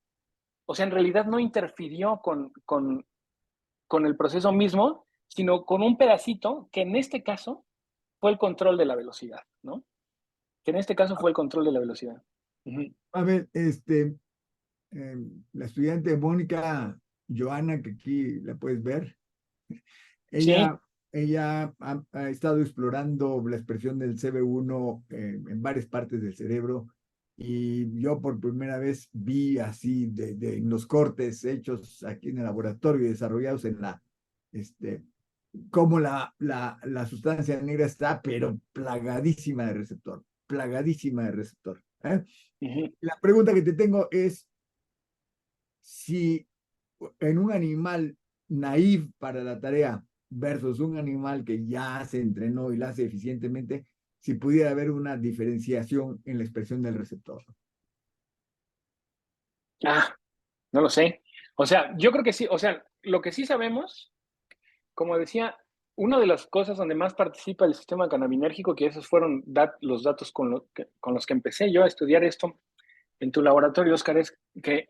o sea, en realidad no interfirió con el proceso mismo, sino con un pedacito que en este caso fue el control de la velocidad, ¿no? Que en este caso fue el control de la velocidad. Uh-huh. A ver, la estudiante Mónica Joana, que aquí la puedes ver, Sí, ella, ella ha estado explorando la expresión del CB1 en varias partes del cerebro y yo por primera vez vi así en los cortes hechos aquí en el laboratorio y desarrollados en este, cómo la sustancia negra está, pero plagadísima de receptor. ¿Eh? uh-huh. La pregunta que te tengo es si en un animal naif para la tarea versus un animal que ya se entrenó y la hace eficientemente, si pudiera haber una diferenciación en la expresión del receptor. Ah, no lo sé. O sea, yo creo que sí. O sea, lo que sí sabemos, como decía, una de las cosas donde más participa el sistema cannabinérgico, que esos fueron los datos con los que empecé yo a estudiar esto en tu laboratorio, Oscar, es que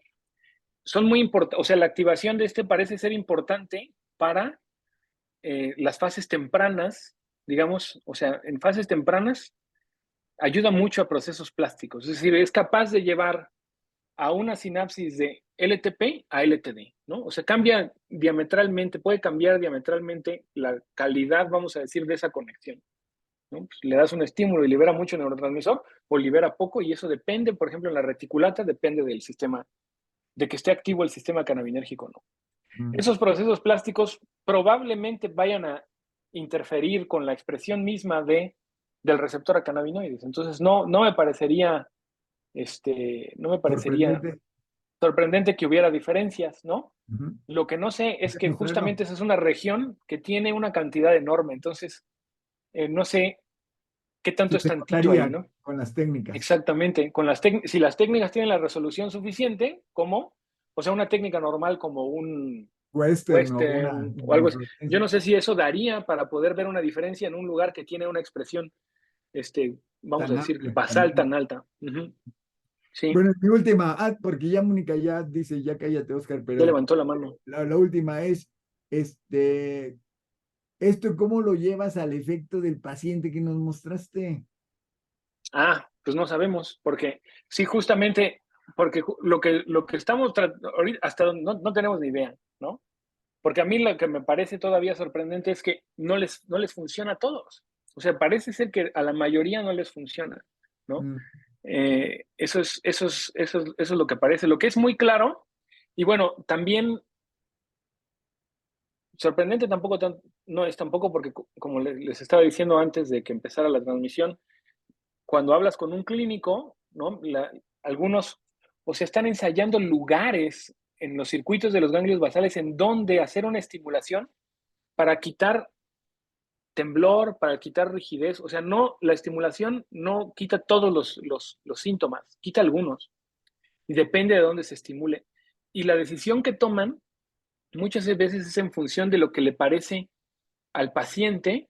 son muy importantes. O sea, la activación de parece ser importante para las fases tempranas, digamos, o sea, en fases tempranas ayuda mucho a procesos plásticos. Es decir, es capaz de llevar a una sinapsis de LTP a LTD, ¿no? O sea, cambia diametralmente, puede cambiar diametralmente la calidad, vamos a decir, de esa conexión, ¿no? Pues le das un estímulo y libera mucho neurotransmisor o libera poco y eso depende, por ejemplo, en la reticulata, depende del sistema, de que esté activo el sistema cannabinérgico o no. Mm. Esos procesos plásticos probablemente vayan a interferir con la expresión misma del receptor a cannabinoides. Entonces, no me parecería, no me parecería Sorprendente. sorprendente que hubiera diferencias, ¿no? Uh -huh. Lo que no sé es que Demostrarlo. justamente esa es una región que tiene una cantidad enorme, entonces no sé qué tanto Si es se tantito ahí, notaría ¿no? con las técnicas. Exactamente, si las técnicas tienen la resolución suficiente, como, o sea, una técnica normal como un Western o una western o algo así, yo inflorescencia no sé si eso daría para poder ver una diferencia en un lugar que tiene una expresión, vamos a tan decir, amplia. basal tan alta. Uh-huh. Sí, Bueno, mi última, porque ya Mónica ya dice, ya cállate, Oscar, ya pero levantó la mano. la última es, ¿esto cómo lo llevas al efecto del paciente que nos mostraste? Ah, pues no sabemos, porque sí, justamente, porque lo que estamos ahorita, hasta no tenemos ni idea, ¿no? Porque a mí lo que me parece todavía sorprendente es que no les funciona a todos. O sea, parece ser que a la mayoría no les funciona, ¿no? Mm, Eso es lo que parece. Lo que es muy claro, y bueno, también sorprendente tampoco no es tampoco porque, como les estaba diciendo antes de que empezara la transmisión, cuando hablas con un clínico, ¿no? Algunos, o sea, están ensayando lugares en los circuitos de los ganglios basales en donde hacer una estimulación para quitar temblor, para quitar rigidez. O sea, no, la estimulación no quita todos los síntomas, quita algunos. Y depende de dónde se estimule. Y la decisión que toman muchas veces es en función de lo que le parece al paciente,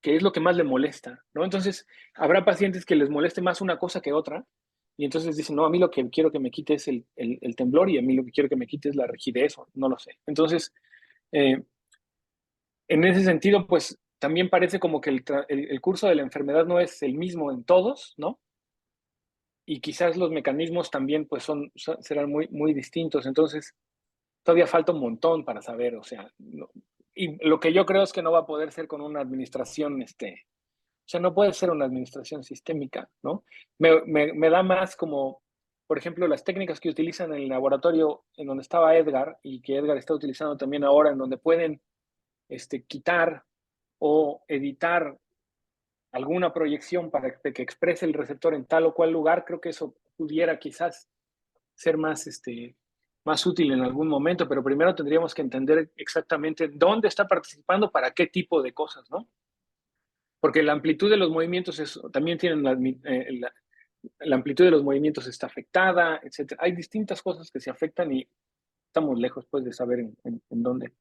que es lo que más le molesta, ¿no? Entonces, habrá pacientes que les moleste más una cosa que otra, y entonces dicen, no, a mí lo que quiero que me quite es el temblor y a mí lo que quiero que me quite es la rigidez, o no lo sé. Entonces, eh, en ese sentido, pues también parece como que el curso de la enfermedad no es el mismo en todos, ¿no? Y quizás los mecanismos también pues serán muy, muy distintos. Entonces, todavía falta un montón para saber, o sea, y lo que yo creo es que no va a poder ser con una administración, o sea, no puede ser una administración sistémica, ¿no? Me da más como, por ejemplo, las técnicas que utilizan en el laboratorio en donde estaba Edgar y que Edgar está utilizando también ahora, en donde pueden quitar o editar alguna proyección para que exprese el receptor en tal o cual lugar, creo que eso pudiera quizás ser más útil en algún momento, pero primero tendríamos que entender exactamente dónde está participando para qué tipo de cosas, ¿no? Porque la amplitud de los movimientos también tienen la amplitud de los movimientos está afectada, etc. Hay distintas cosas que se afectan y estamos lejos pues de saber en dónde.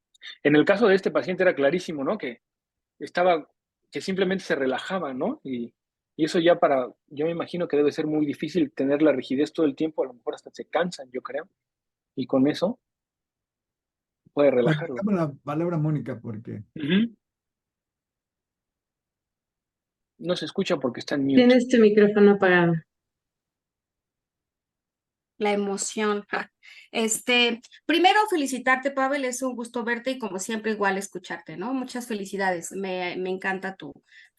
En el caso de este paciente era clarísimo, ¿no? Que simplemente se relajaba, ¿no? Y eso yo me imagino que debe ser muy difícil tener la rigidez todo el tiempo, a lo mejor hasta se cansan, yo creo, y con eso puede Bueno, relajarlo. dejamos la palabra a Mónica porque Ujú. No se escucha porque está en mute. Tienes tu micrófono apagado. La emoción. Primero felicitarte, Pavel, es un gusto verte y como siempre igual escucharte, ¿no? Muchas felicidades, me encanta tu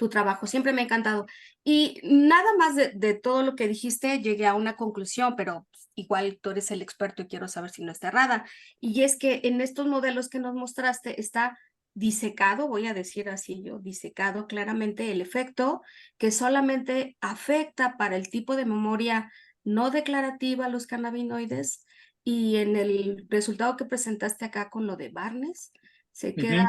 trabajo, siempre me ha encantado. Y nada más de todo lo que dijiste, llegué a una conclusión, pero igual tú eres el experto y quiero saber si no está errada. Y es que en estos modelos que nos mostraste está disecado, voy a decir así yo, disecado claramente el efecto que solamente afecta para el tipo de memoria no declarativa a los cannabinoides, y en el resultado que presentaste acá con lo de Barnes, se queda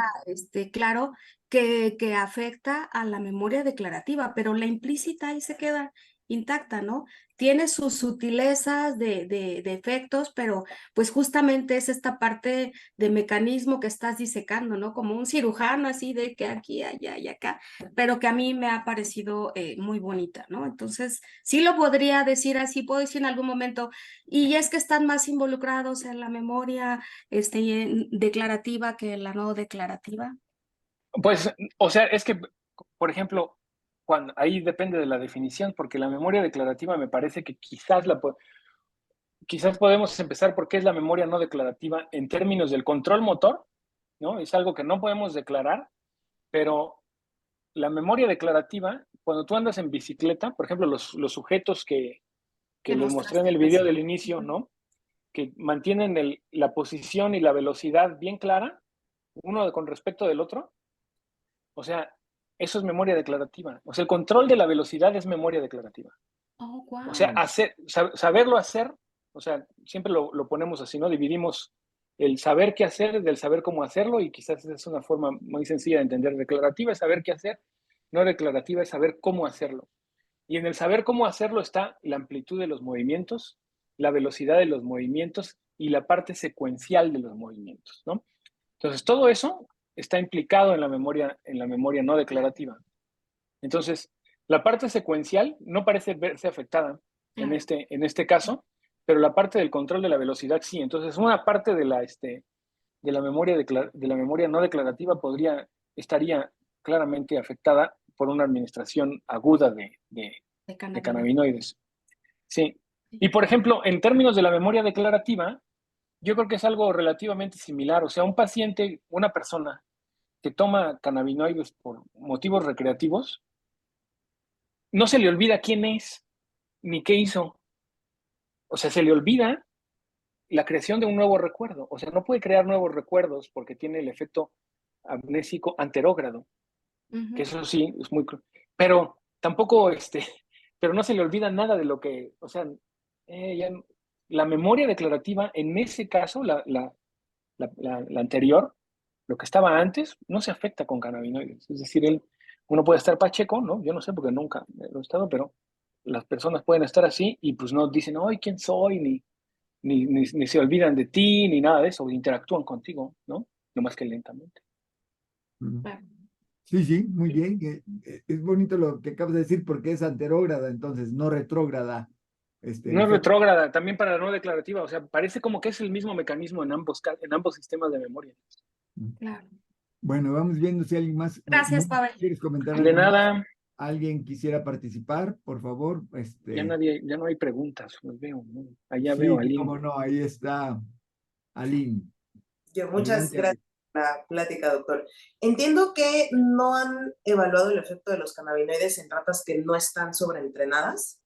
claro que afecta a la memoria declarativa, pero la implícita ahí se queda intacta, ¿no? Tiene sus sutilezas de efectos, pero pues justamente es esta parte de mecanismo que estás disecando, ¿no? Como un cirujano así de que aquí, allá y acá, pero que a mí me ha parecido muy bonita, ¿no? Entonces, sí lo podría decir así, puedo decir en algún momento, y es que están más involucrados en la memoria declarativa que en la no declarativa. Pues, o sea, es que, por ejemplo, ahí depende de la definición, porque la memoria declarativa me parece que quizás podemos empezar por qué es la memoria no declarativa en términos del control motor, ¿no? Es algo que no podemos declarar, pero la memoria declarativa, cuando tú andas en bicicleta, por ejemplo, los sujetos que les mostré en el video del inicio, ¿no? Que mantienen la posición y la velocidad bien clara, uno con respecto del otro, o sea, eso es memoria declarativa. O sea, el control de la velocidad es memoria declarativa. Oh, wow. O sea, saberlo hacer, o sea, siempre lo ponemos así, ¿no? Dividimos el saber qué hacer del saber cómo hacerlo, y quizás esa es una forma muy sencilla de entender. Declarativa es saber qué hacer, no declarativa es saber cómo hacerlo. Y en el saber cómo hacerlo está la amplitud de los movimientos, la velocidad de los movimientos y la parte secuencial de los movimientos, ¿no? Entonces, todo eso está implicado en la memoria no declarativa. Entonces, la parte secuencial no parece verse afectada en este caso, pero la parte del control de la velocidad sí. Entonces, una parte de la memoria no declarativa estaría claramente afectada por una administración aguda de cannabinoides. Sí. Y, por ejemplo, en términos de la memoria declarativa, yo creo que es algo relativamente similar. O sea, una persona que toma cannabinoides por motivos recreativos, no se le olvida quién es ni qué hizo. O sea, se le olvida la creación de un nuevo recuerdo. O sea, no puede crear nuevos recuerdos porque tiene el efecto amnésico anterógrado, que eso sí es muy... Pero tampoco, pero no se le olvida nada de lo que, o sea, la memoria declarativa, en ese caso, la anterior, lo que estaba antes, no se afecta con cannabinoides. Es decir, uno puede estar pacheco, ¿no? Yo no sé porque nunca lo he estado, pero las personas pueden estar así y pues no dicen, ay, ¿quién soy? Ni se olvidan de ti, ni nada de eso, interactúan contigo, ¿no? No más que lentamente. Sí, sí, muy bien. Es bonito lo que acabas de decir porque es anterógrada, entonces no retrógrada. No es retrógrada, también para la no declarativa, o sea, parece como que es el mismo mecanismo en ambos sistemas de memoria. Claro. Bueno, vamos viendo si alguien más. Gracias, Pavel. ¿Quieres comentar De algo más? nada. ¿Alguien quisiera participar? Por favor. Ya no hay preguntas, los veo, ¿no? Allá Sí, veo a Aline. cómo no, ahí está Aline. Muchas Adelante, gracias por la plática, doctor. Entiendo que no han evaluado el efecto de los cannabinoides en ratas que no están sobreentrenadas,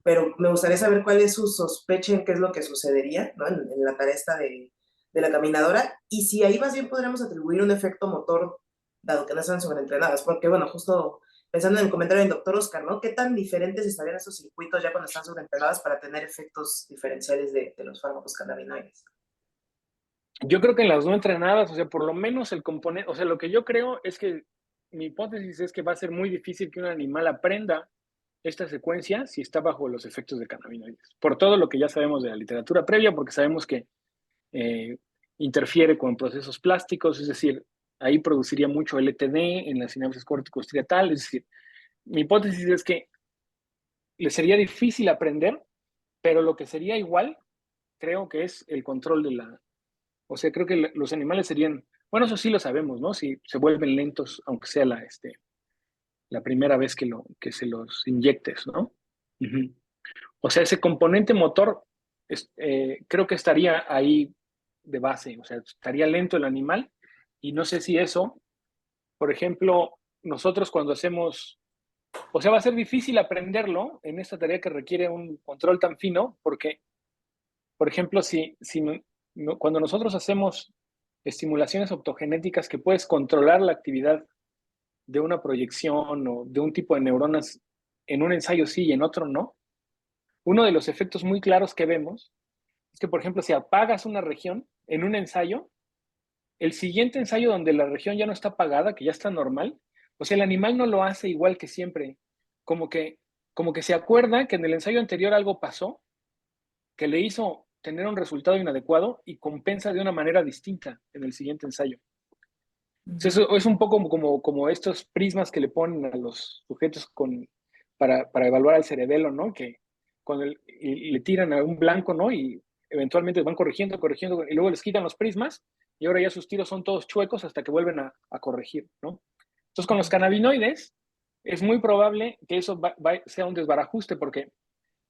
pero me gustaría saber cuál es su sospecha en qué es lo que sucedería, ¿no? En la tarea esta de la caminadora, y si ahí más bien podríamos atribuir un efecto motor, dado que no están sobreentrenadas, porque bueno, justo pensando en el comentario del doctor Oscar, ¿no? ¿Qué tan diferentes estarían esos circuitos ya cuando están sobreentrenados para tener efectos diferenciales de los fármacos cannabinoides? Yo creo que en las no entrenadas, o sea, por lo menos el componente, o sea, lo que yo creo es que mi hipótesis es que va a ser muy difícil que un animal aprenda esta secuencia si está bajo los efectos de cannabinoides. Por todo lo que ya sabemos de la literatura previa, porque sabemos que eh, interfiere con procesos plásticos, es decir, ahí produciría mucho LTD en la sinapsis córtico-striatal, es decir, mi hipótesis es que le sería difícil aprender, pero lo que sería igual, creo que es el control de la, o sea, creo que los animales serían, bueno, eso sí lo sabemos, ¿no? Si se vuelven lentos, aunque sea la primera vez que se los inyectes, ¿no? Uh-huh. O sea, ese componente motor creo que estaría ahí de base, o sea, estaría lento el animal y no sé si eso, por ejemplo, nosotros cuando hacemos, o sea, va a ser difícil aprenderlo en esta tarea que requiere un control tan fino, porque, por ejemplo, si cuando nosotros hacemos estimulaciones optogenéticas que puedes controlar la actividad de una proyección o de un tipo de neuronas en un ensayo sí y en otro no, uno de los efectos muy claros que vemos es que, por ejemplo, si apagas una región en un ensayo, el siguiente ensayo donde la región ya no está apagada, que ya está normal, o sea, el animal no lo hace igual que siempre, como que, como que se acuerda que en el ensayo anterior algo pasó que le hizo tener un resultado inadecuado y compensa de una manera distinta en el siguiente ensayo. Eso es un poco como estos prismas que le ponen a los sujetos para evaluar al cerebelo, ¿no? Que cuando le tiran a un blanco, ¿no? Y eventualmente van corrigiendo, corrigiendo, y luego les quitan los prismas y ahora ya sus tiros son todos chuecos hasta que vuelven a corregir, ¿no? Entonces, con los cannabinoides es muy probable que eso sea un desbarajuste porque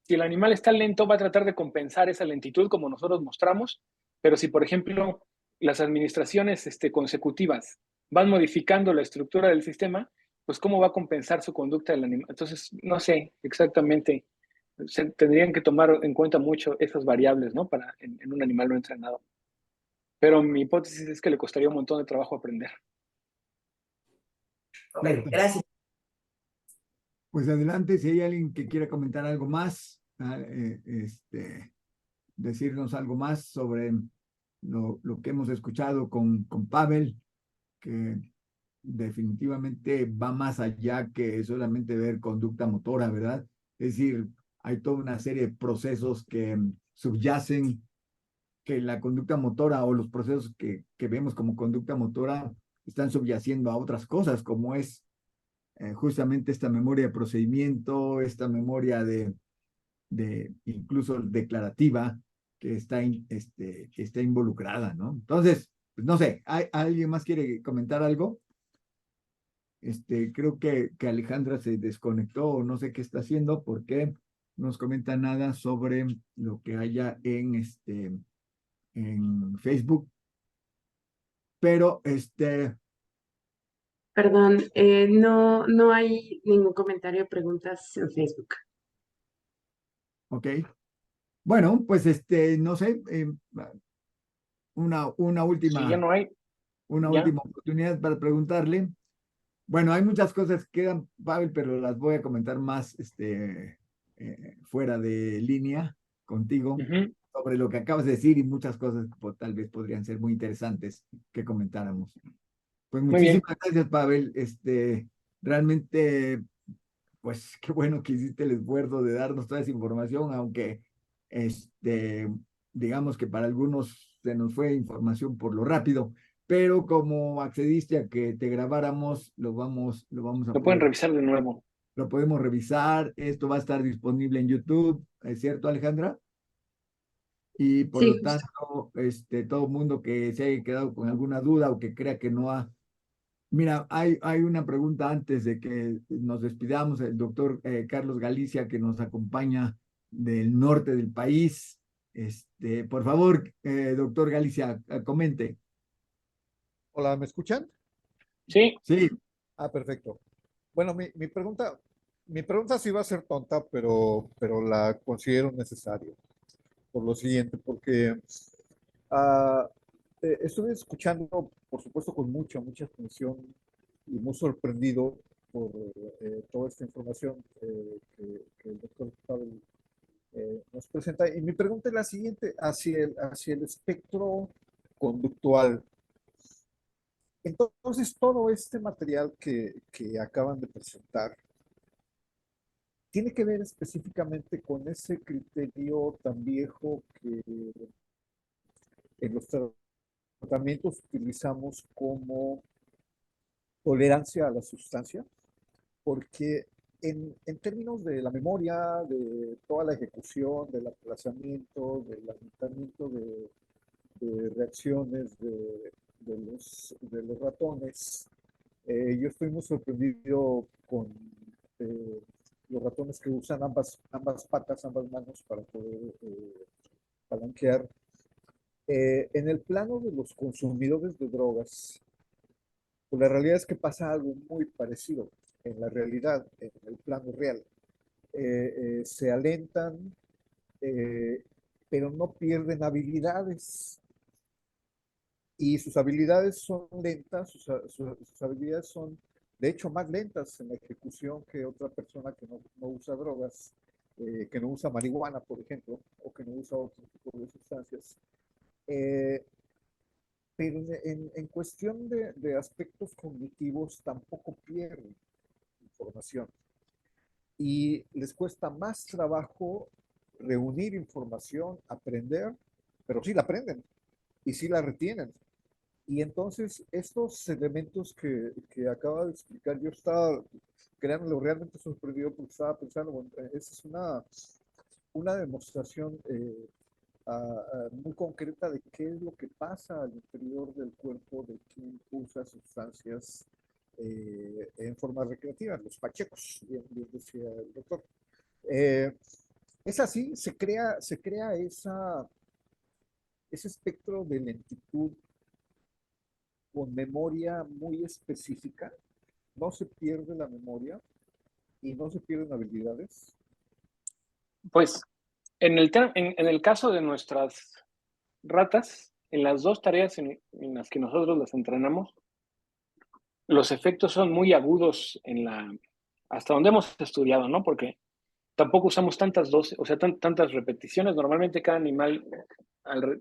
si el animal está lento va a tratar de compensar esa lentitud como nosotros mostramos, pero si, por ejemplo, las administraciones consecutivas van modificando la estructura del sistema, pues cómo va a compensar su conducta del animal. Entonces, no sé exactamente, tendrían que tomar en cuenta mucho esas variables, ¿no? Para en un animal no entrenado. Pero mi hipótesis es que le costaría un montón de trabajo aprender. Ok, Perfecto. gracias. Pues adelante, si hay alguien que quiera comentar algo más, decirnos algo más sobre lo que hemos escuchado con Pavel, que definitivamente va más allá que solamente ver conducta motora, ¿verdad? Es decir, hay toda una serie de procesos que subyacen, que la conducta motora o los procesos que vemos como conducta motora están subyaciendo a otras cosas, como es justamente esta memoria de procedimiento, esta memoria de incluso declarativa que está involucrada, ¿no? Entonces, pues no sé, ¿alguien más quiere comentar algo? Creo que Alejandra se desconectó o no sé qué está haciendo porque no nos comenta nada sobre lo que haya en Facebook. Pero Perdón, no hay ningún comentario o preguntas en Facebook. ok. Bueno, pues no sé, una Si ya última, no hay, una ya. última oportunidad para preguntarle. Bueno, hay muchas cosas que quedan, Pavel, pero las voy a comentar más fuera de línea contigo Uh-huh. sobre lo que acabas de decir y muchas cosas que tal vez podrían ser muy interesantes que comentáramos. Pues Muy bien. muchísimas gracias, Pavel. Realmente, pues qué bueno que hiciste el esfuerzo de darnos toda esa información, aunque digamos que para algunos se nos fue información por lo rápido, pero como accediste a que te grabáramos, lo vamos a Lo pueden poder, revisar de nuevo. lo podemos revisar. Esto va a estar disponible en YouTube, ¿es cierto, Alejandra? Y por Sí, lo justo. tanto, todo mundo que se haya quedado con alguna duda o que crea que no ha. Mira, hay una pregunta antes de que nos despidamos. El doctor Carlos Galicia, que nos acompaña del norte del país. Por favor, doctor Galicia, comente. Hola, ¿me escuchan? Sí, Sí, Perfecto. Bueno, mi pregunta sí va a ser tonta, pero la considero necesaria. Por lo siguiente, porque ah, estuve escuchando, por supuesto, con mucha atención y muy sorprendido toda esta información que el doctor Pavel nos presenta. Y mi pregunta es la siguiente, hacia el espectro conductual. Entonces, todo este material que acaban de presentar tiene que ver específicamente con ese criterio tan viejo que en los tratamientos utilizamos como tolerancia a la sustancia, porque en términos de la memoria, de toda la ejecución, del aplazamiento, del agotamiento de reacciones de los ratones, yo estoy muy sorprendido con los ratones que usan ambas patas, ambas manos para poder palanquear. En el plano de los consumidores de drogas, pues la realidad es que pasa algo muy parecido en la realidad, en el plano real. Se alentan, pero no pierden habilidades. Y sus habilidades son lentas, sus habilidades son, de hecho, más lentas en la ejecución que otra persona que no usa drogas, que no usa marihuana, por ejemplo, o que no usa otro tipo de sustancias. Pero en cuestión de aspectos cognitivos tampoco pierden información. Y les cuesta más trabajo reunir información, aprender, pero sí la aprenden y sí la retienen. Y entonces estos elementos que acaba de explicar, yo estaba, créanlo, realmente sorprendido porque estaba pensando, bueno, esa es una demostración muy concreta de qué es lo que pasa al interior del cuerpo de quien usa sustancias en forma recreativa, los pachecos, bien decía el doctor. Es así, se crea ese espectro de lentitud con memoria muy específica, no se pierde la memoria y no se pierden habilidades. Pues en el caso de nuestras ratas, en las dos tareas en las que nosotros las entrenamos, los efectos son muy agudos hasta donde hemos estudiado, ¿no? Porque tampoco usamos tantas dosis, o sea, tantas repeticiones. Normalmente cada animal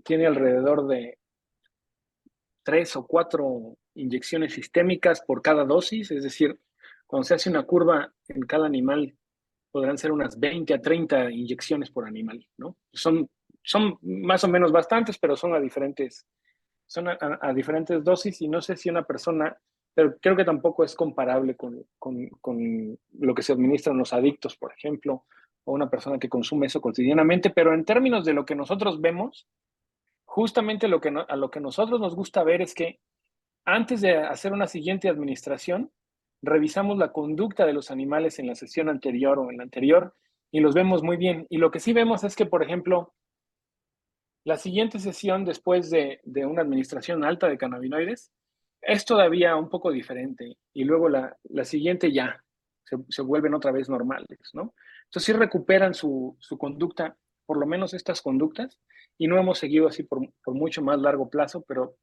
tiene alrededor de 3 o 4 inyecciones sistémicas por cada dosis, es decir, cuando se hace una curva en cada animal podrán ser unas 20 a 30 inyecciones por animal, ¿no? Son más o menos bastantes, pero son a diferentes dosis y no sé si una persona, pero creo que tampoco es comparable con lo que se administran los adictos, por ejemplo, o una persona que consume eso cotidianamente, pero en términos de lo que nosotros vemos, justamente a lo que nosotros nos gusta ver es que antes de hacer una siguiente administración, revisamos la conducta de los animales en la sesión anterior o en la anterior y los vemos muy bien. Y lo que sí vemos es que, por ejemplo, la siguiente sesión después de una administración alta de cannabinoides es todavía un poco diferente y luego la siguiente ya se vuelven otra vez normales, ¿no? Entonces sí recuperan su conducta, por lo menos estas conductas, y no hemos seguido así por mucho más largo plazo, pero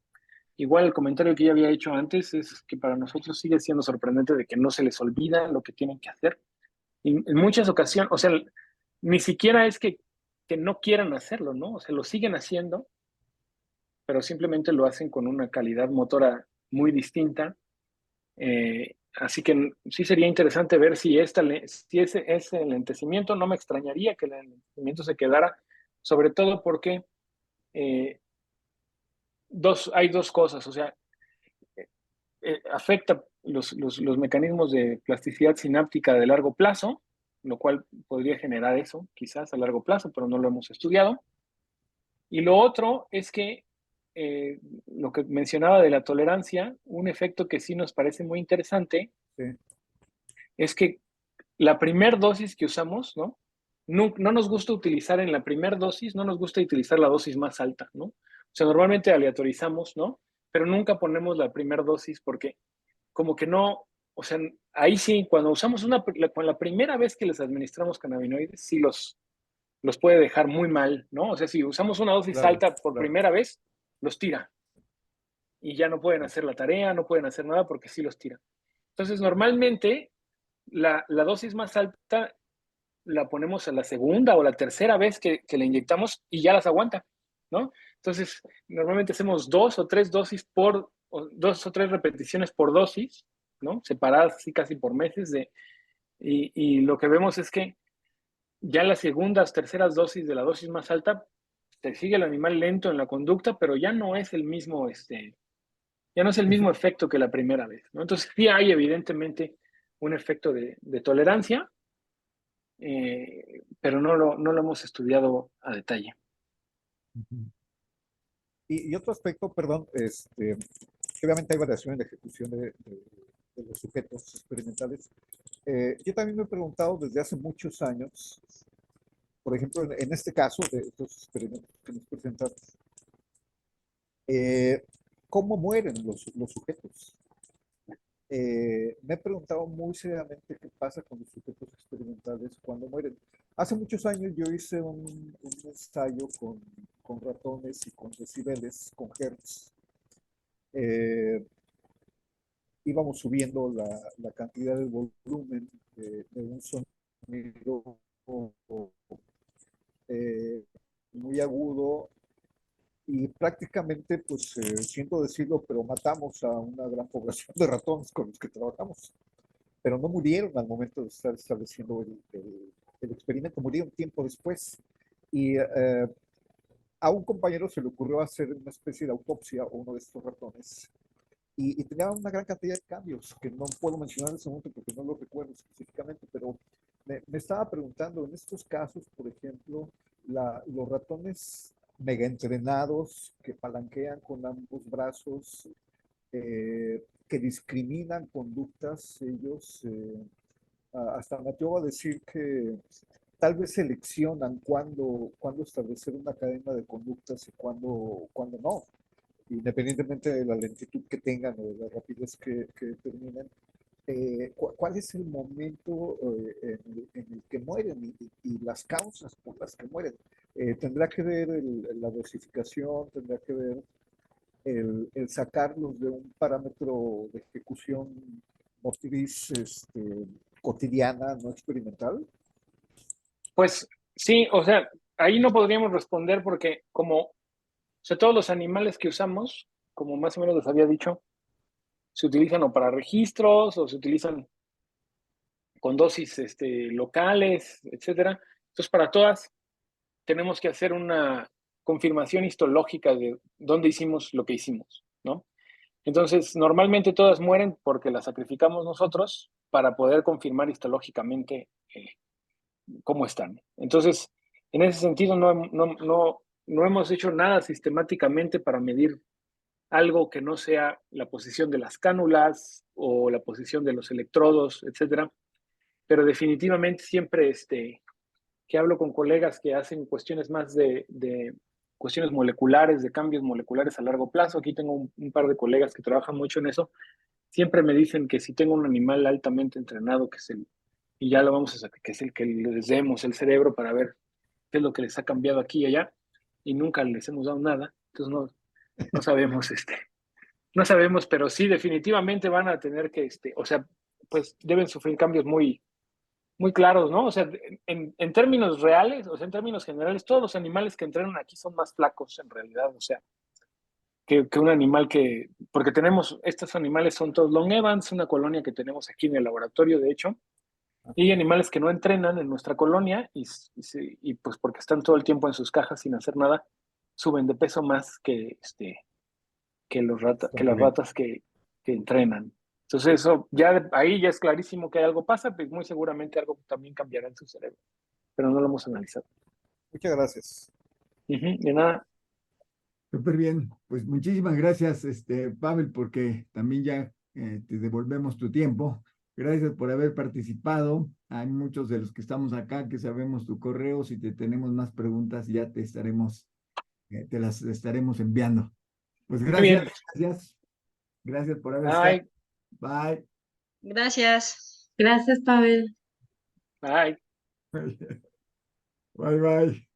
igual el comentario que ya había hecho antes es que para nosotros sigue siendo sorprendente de que no se les olvida lo que tienen que hacer. Y en muchas ocasiones, o sea, ni siquiera es que no quieran hacerlo, ¿no? O sea, lo siguen haciendo, pero simplemente lo hacen con una calidad motora muy distinta. Así que sí sería interesante ver si ese enlentecimiento, no me extrañaría que el enlentecimiento se quedara, sobre todo porque hay dos cosas, o sea, afecta los mecanismos de plasticidad sináptica de largo plazo, lo cual podría generar eso, quizás a largo plazo, pero no lo hemos estudiado. Y lo otro es que lo que mencionaba de la tolerancia, un efecto que sí nos parece muy interesante, Sí. es que la primer dosis que usamos, ¿no? No nos gusta utilizar en la primer dosis, no nos gusta utilizar la dosis más alta, ¿no? O sea, normalmente aleatorizamos, ¿no? Pero nunca ponemos la primera dosis porque como que no, o sea, ahí sí, cuando usamos con la primera vez que les administramos cannabinoides, sí los puede dejar muy mal, ¿no? O sea, si usamos una dosis Claro, alta por claro. primera vez, los tira. Y ya no pueden hacer la tarea, no pueden hacer nada porque sí los tira. Entonces, normalmente la dosis más alta la ponemos a la segunda o la tercera vez que la inyectamos y ya las aguanta, ¿no? Entonces, normalmente hacemos 2 o 3 dosis por, o 2 o 3 repeticiones por dosis, ¿no? Separadas así casi por meses y lo que vemos es que ya las segundas, terceras dosis de la dosis más alta, te sigue el animal lento en la conducta, pero ya no es el mismo, ya no es el mismo efecto que la primera vez, ¿no? Entonces sí hay evidentemente un efecto de tolerancia, pero no lo hemos estudiado a detalle. Y otro aspecto, perdón, obviamente hay variación en la ejecución de los sujetos experimentales. Yo también me he preguntado desde hace muchos años, por ejemplo, en este caso de estos experimentos que nos presentan, ¿cómo mueren los sujetos? Me he preguntado muy seriamente qué pasa con los sujetos experimentales cuando mueren. Hace muchos años yo hice un ensayo con ratones y con decibeles, con hertz. Íbamos subiendo la cantidad de volumen de un sonido muy agudo y prácticamente, pues siento decirlo, pero matamos a una gran población de ratones con los que trabajamos, pero no murieron al momento de estar estableciendo el experimento, murieron tiempo después. Y a un compañero se le ocurrió hacer una especie de autopsia a uno de estos ratones y tenía una gran cantidad de cambios que no puedo mencionar en ese momento porque no lo recuerdo específicamente, pero me estaba preguntando, en estos casos, por ejemplo, los ratones mega entrenados que palanquean con ambos brazos, que discriminan conductas, ellos hasta me atrevo a decir que tal vez seleccionan cuándo establecer una cadena de conductas y cuándo no, independientemente de la lentitud que tengan o de la rapidez que determinen. ¿Cuál es el momento en el que mueren y las causas por las que mueren? Tendrá que ver la dosificación, tendrá que ver el sacarlos de un parámetro de ejecución motriz cotidiana, no experimental. Pues sí, o sea, ahí no podríamos responder porque o sea, todos los animales que usamos, como más o menos les había dicho, se utilizan o para registros o se utilizan con dosis locales, etcétera. Entonces, para todas tenemos que hacer una confirmación histológica de dónde hicimos lo que hicimos, ¿no? Entonces, normalmente todas mueren porque las sacrificamos nosotros para poder confirmar histológicamente cómo están. Entonces, en ese sentido, no hemos hecho nada sistemáticamente para medir algo que no sea la posición de las cánulas o la posición de los electrodos, etcétera. Pero definitivamente siempre que hablo con colegas que hacen cuestiones más de cuestiones moleculares, de cambios moleculares a largo plazo, aquí tengo un par de colegas que trabajan mucho en eso, siempre me dicen que si tengo un animal altamente entrenado, y ya lo vamos a sacar, que es el que les demos el cerebro para ver qué es lo que les ha cambiado aquí y allá, y nunca les hemos dado nada, entonces no sabemos, no sabemos, pero sí definitivamente van a tener que, o sea, pues deben sufrir cambios muy, muy claros, ¿no? O sea, en términos reales, o sea, en términos generales, todos los animales que entrenan aquí son más flacos en realidad, o sea, que un animal porque estos animales son todos Long Evans, una colonia que tenemos aquí en el laboratorio, de hecho, y hay animales que no entrenan en nuestra colonia y pues porque están todo el tiempo en sus cajas sin hacer nada, suben de peso más que las ratas que entrenan. Entonces eso, ahí ya es clarísimo que algo pasa, pues muy seguramente algo también cambiará en su cerebro, pero no lo hemos analizado. Muchas gracias. De nada. Súper bien, pues muchísimas gracias, Pavel, porque también ya te devolvemos tu tiempo. Gracias por haber participado. Hay muchos de los que estamos acá que sabemos tu correo. Si te tenemos más preguntas, ya te las estaremos enviando. Pues Muy bien. gracias. Gracias por haber estado. Bye. Gracias, Pavel. Bye. Bye, bye.